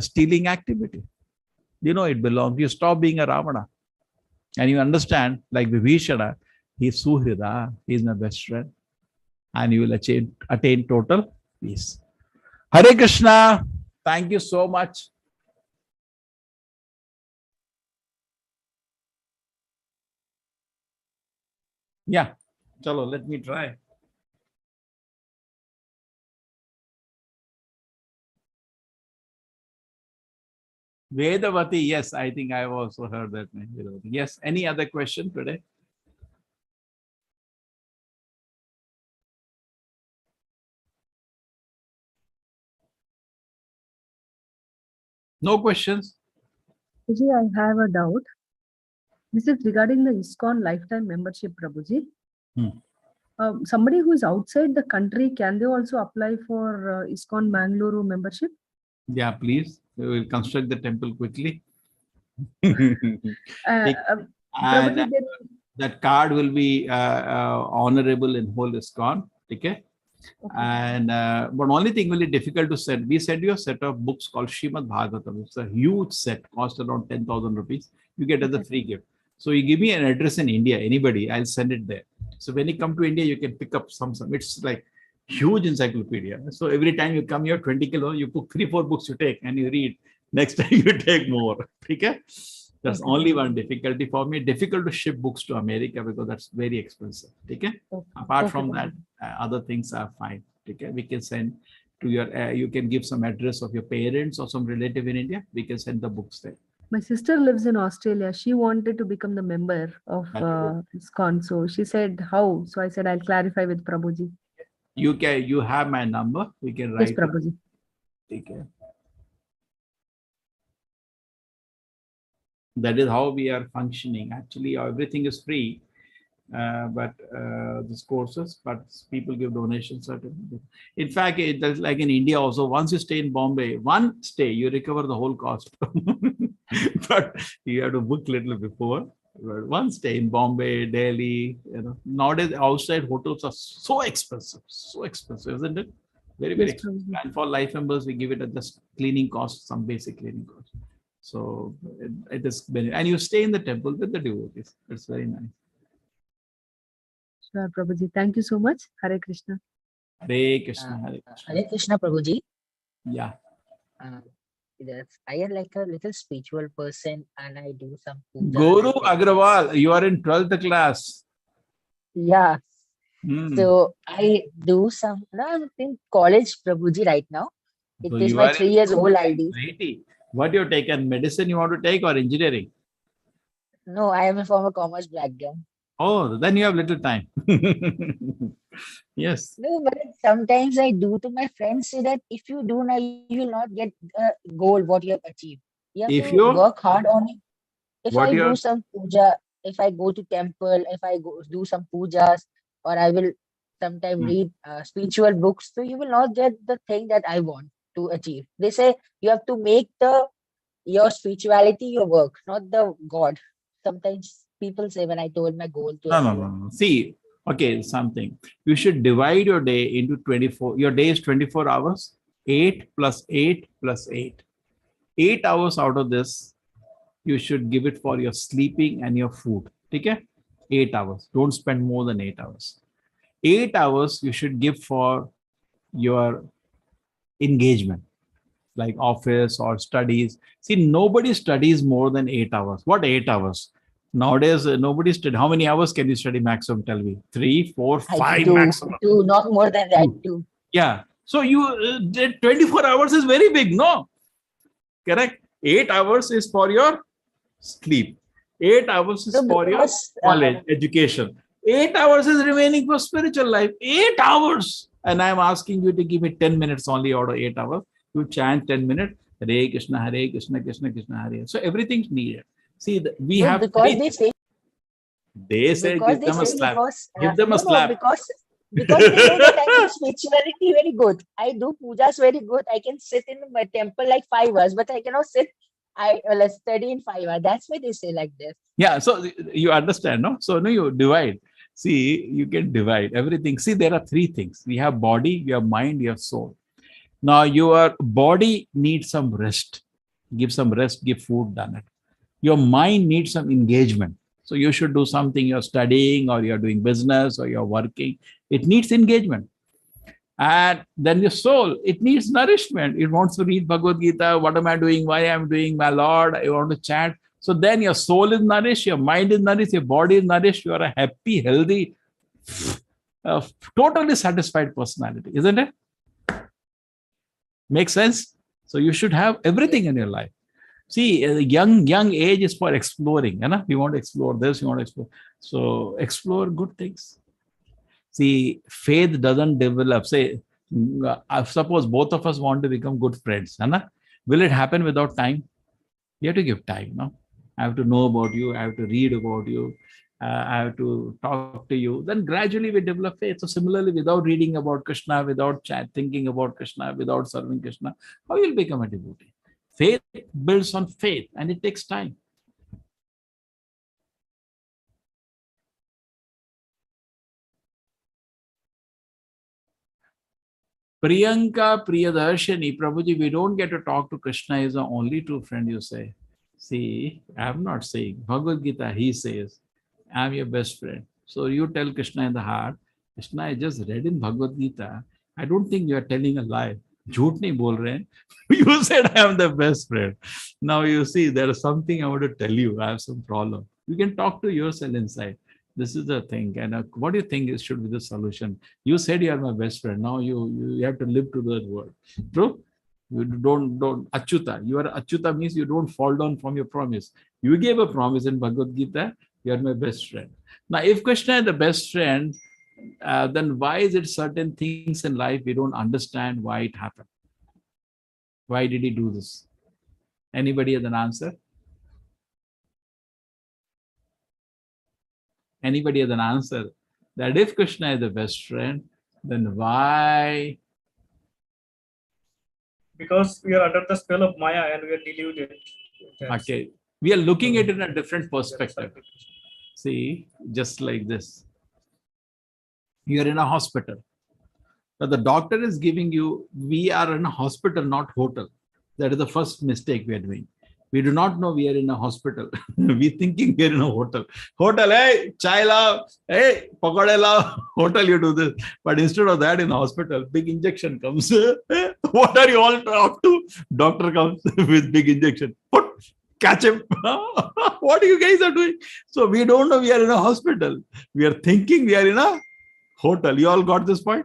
stealing activity. You know it belongs. You stop being a Ravana. And you understand, like Vibhishana, he is Suhrida, he is my best friend. And you will attain total peace. Hare Krishna. Thank you so much. Yeah, chalo, let me try. Vedavati, yes, I think I've also heard that name. Vedavati. Yes, any other question today? No questions? Prabhuji, I have a doubt. This is regarding the ISKCON lifetime membership, Prabhuji. Somebody who is outside the country, can they also apply for ISKCON Mangaluru membership? Yeah, please. We will construct the temple quickly. Prabhuji, That card will be honorable in whole ISKCON. Okay? And but only thing will be difficult to send. We send you a set of books called Srimad Bhagavatam. It's a huge set, cost around 10,000 rupees. You get as a free gift. So you give me an address in India, anybody, I'll send it there. So when you come to India, you can pick up some. It's like huge encyclopedia. So every time you come here, 20 kilo, you put 3-4 books you take and you read. Next time you take more. Okay? That's only one difficulty for me. Difficult to ship books to America because that's very expensive. Okay? Apart from that, other things are fine. Okay? We can send to your, you can give some address of your parents or some relative in India. We can send the books there. my sister lives in Australia. She wanted to become the member of ISKCON. So she said, how? So I said, I'll clarify with Prabhuji. You have my number. We can write. Yes, Prabhuji. Okay. That is how we are functioning. Actually, everything is free, but these courses, but people give donations. In fact, it does like in India also. Once you stay in Bombay, one stay, you recover the whole cost. But you have to book little before. But one stay in Bombay, Delhi, nowadays outside hotels are so expensive, isn't it? Very, very expensive. And for life members, we give it at just cleaning costs, some basic cleaning costs. So it is very, and you stay in the temple with the devotees. It's very nice. Sure, Prabhuji. Thank you so much. Hare Krishna. Hare Krishna. Hare Krishna. Hare Krishna, Prabhuji. Yeah. Yes, I am like a little spiritual person and I do some puja. Guru Agrawal, you are in 12th class. Yeah. So I do some, I'm in college, Prabhuji, right now. It is my 3 years old ID. What you taken? Medicine you want to take or engineering? No, I am from a commerce background. Oh, then you have little time. Yes. No, but sometimes I do to my friends say that if you do now, you will not get the goal what you have achieved. You have If to you work hard on it. If what I you do are- some puja, if I go to temple, if I go do some pujas, or I will sometime read spiritual books, so you will not get the thing that I want to achieve. They say you have to make your spirituality your work, not the God. Sometimes people say when I told my goal to No. See, okay, something. You should divide your day into 24. Your day is 24 hours. 8 plus 8 plus 8. 8 hours out of this, you should give it for your sleeping and your food. Okay? 8 hours. Don't spend more than 8 hours. 8 hours you should give for your engagement, like office or studies. See, nobody studies more than 8 hours. What 8 hours? Nowadays, nobody study. How many hours can you study maximum? Tell me. 3, 4, 5 maximum. Two, not more than that. Two. Yeah. So you 24 hours is very big, no? Correct. 8 hours is for your sleep. 8 hours is for your knowledge, education. 8 hours is remaining for spiritual life. 8 hours. And I'm asking you to give me 10 minutes only out of 8 hours. You chant 10 minutes. Hare Krishna, Hare Krishna, Krishna Krishna, Hare. So everything's needed. See, we have. Because they say. They say give them a slap. Give them a slap. Because they know that I do spirituality very good. I do pujas very good. I can sit in my temple like 5 hours, but I cannot sit let's study in 5 hours. That's why they say like this. Yeah, so you understand, no? So no, you divide. See, you can divide everything. See, there are three things. We have body, we have mind, we have soul. Now, your body needs some rest. Give some rest, give food, done it. Your mind needs some engagement. So you should do something, you're studying or you're doing business or you're working. It needs engagement. And then your soul, it needs nourishment. It wants to read Bhagavad Gita. What am I doing? Why am I doing? My Lord, I want to chant. So then your soul is nourished, your mind is nourished, your body is nourished. You are a happy, healthy, totally satisfied personality, isn't it? Makes sense? So you should have everything in your life. See, young age is for exploring. You know? We want to explore this, we want to explore. So explore good things. See, faith doesn't develop. Say, suppose both of us want to become good friends. Will it happen without time? You have to give time. No? I have to know about you. I have to read about you. I have to talk to you. Then gradually we develop faith. So similarly, without reading about Krishna, without thinking about Krishna, without serving Krishna, how will you become a devotee? Faith builds on faith and it takes time. Priyanka Priyadarshini, Prabhuji, we don't get to talk to Krishna, is the only true friend, you say. See, I'm not saying. Bhagavad Gita, he says, I'm your best friend. So you tell Krishna in the heart, Krishna, I just read in Bhagavad Gita. I don't think you are telling a lie. Jhoot nahi bol rahe. You said I am the best friend. Now you see, there is something I want to tell you. I have some problem. You can talk to yourself inside. This is the thing. And what do you think should be the solution? You said you are my best friend. Now you have to live to that word. True? You don't Achyuta. You are Achyuta means you don't fall down from your promise. You gave a promise in Bhagavad Gita. You are my best friend. Now, if Krishna is the best friend, then why is it certain things in life we don't understand why it happened? Why did he do this? Anybody has an answer? Anybody has an answer? That if Krishna is the best friend, then why? Because we are under the spell of Maya and we are deluded. Okay. We are looking at it in a different perspective. See, just like this. You are in a hospital. But the doctor is giving you, we are in a hospital, not hotel. That is the first mistake we are doing. We do not know we are in a hospital. We thinking we are in a hotel. Hotel, hey, chai lao, hey, pakode lao. Hotel, you do this. But instead of that, in a hospital, big injection comes. What are you all up to? Doctor comes with big injection. Put, catch him. What you guys are doing? So we don't know we are in a hospital. We are thinking we are in a hotel. You all got this point?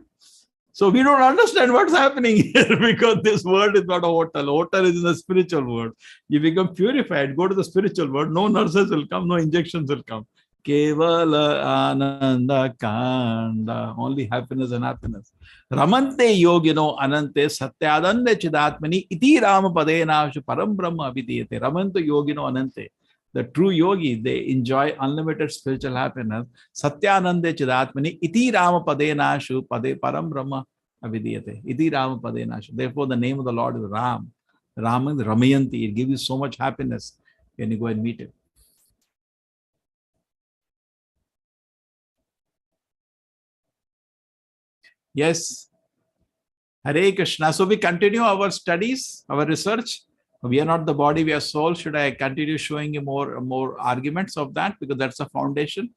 So we don't understand what's happening here because this world is not a hotel. Hotel is in the spiritual world. You become purified, go to the spiritual world. No nurses will come, no injections will come. Kevala ananda kanda. Only happiness and happiness. Ramante yogino anante satyadande chidatmani iti rama padena param brahma abhidiyate. Ramante yogino anante. The true yogi, they enjoy unlimited spiritual happiness. Satyanande chidatmani iti rama padenashu pade param brahma avidiyate. Iti rama padenashu. Therefore, the name of the Lord is Ram. Ram is Ramayanti. It gives you so much happiness when you go and meet him. Yes. Hare Krishna. So we continue our studies, our research. We are not the body, we are soul. Should I continue showing you more arguments of that? Because that's a foundation.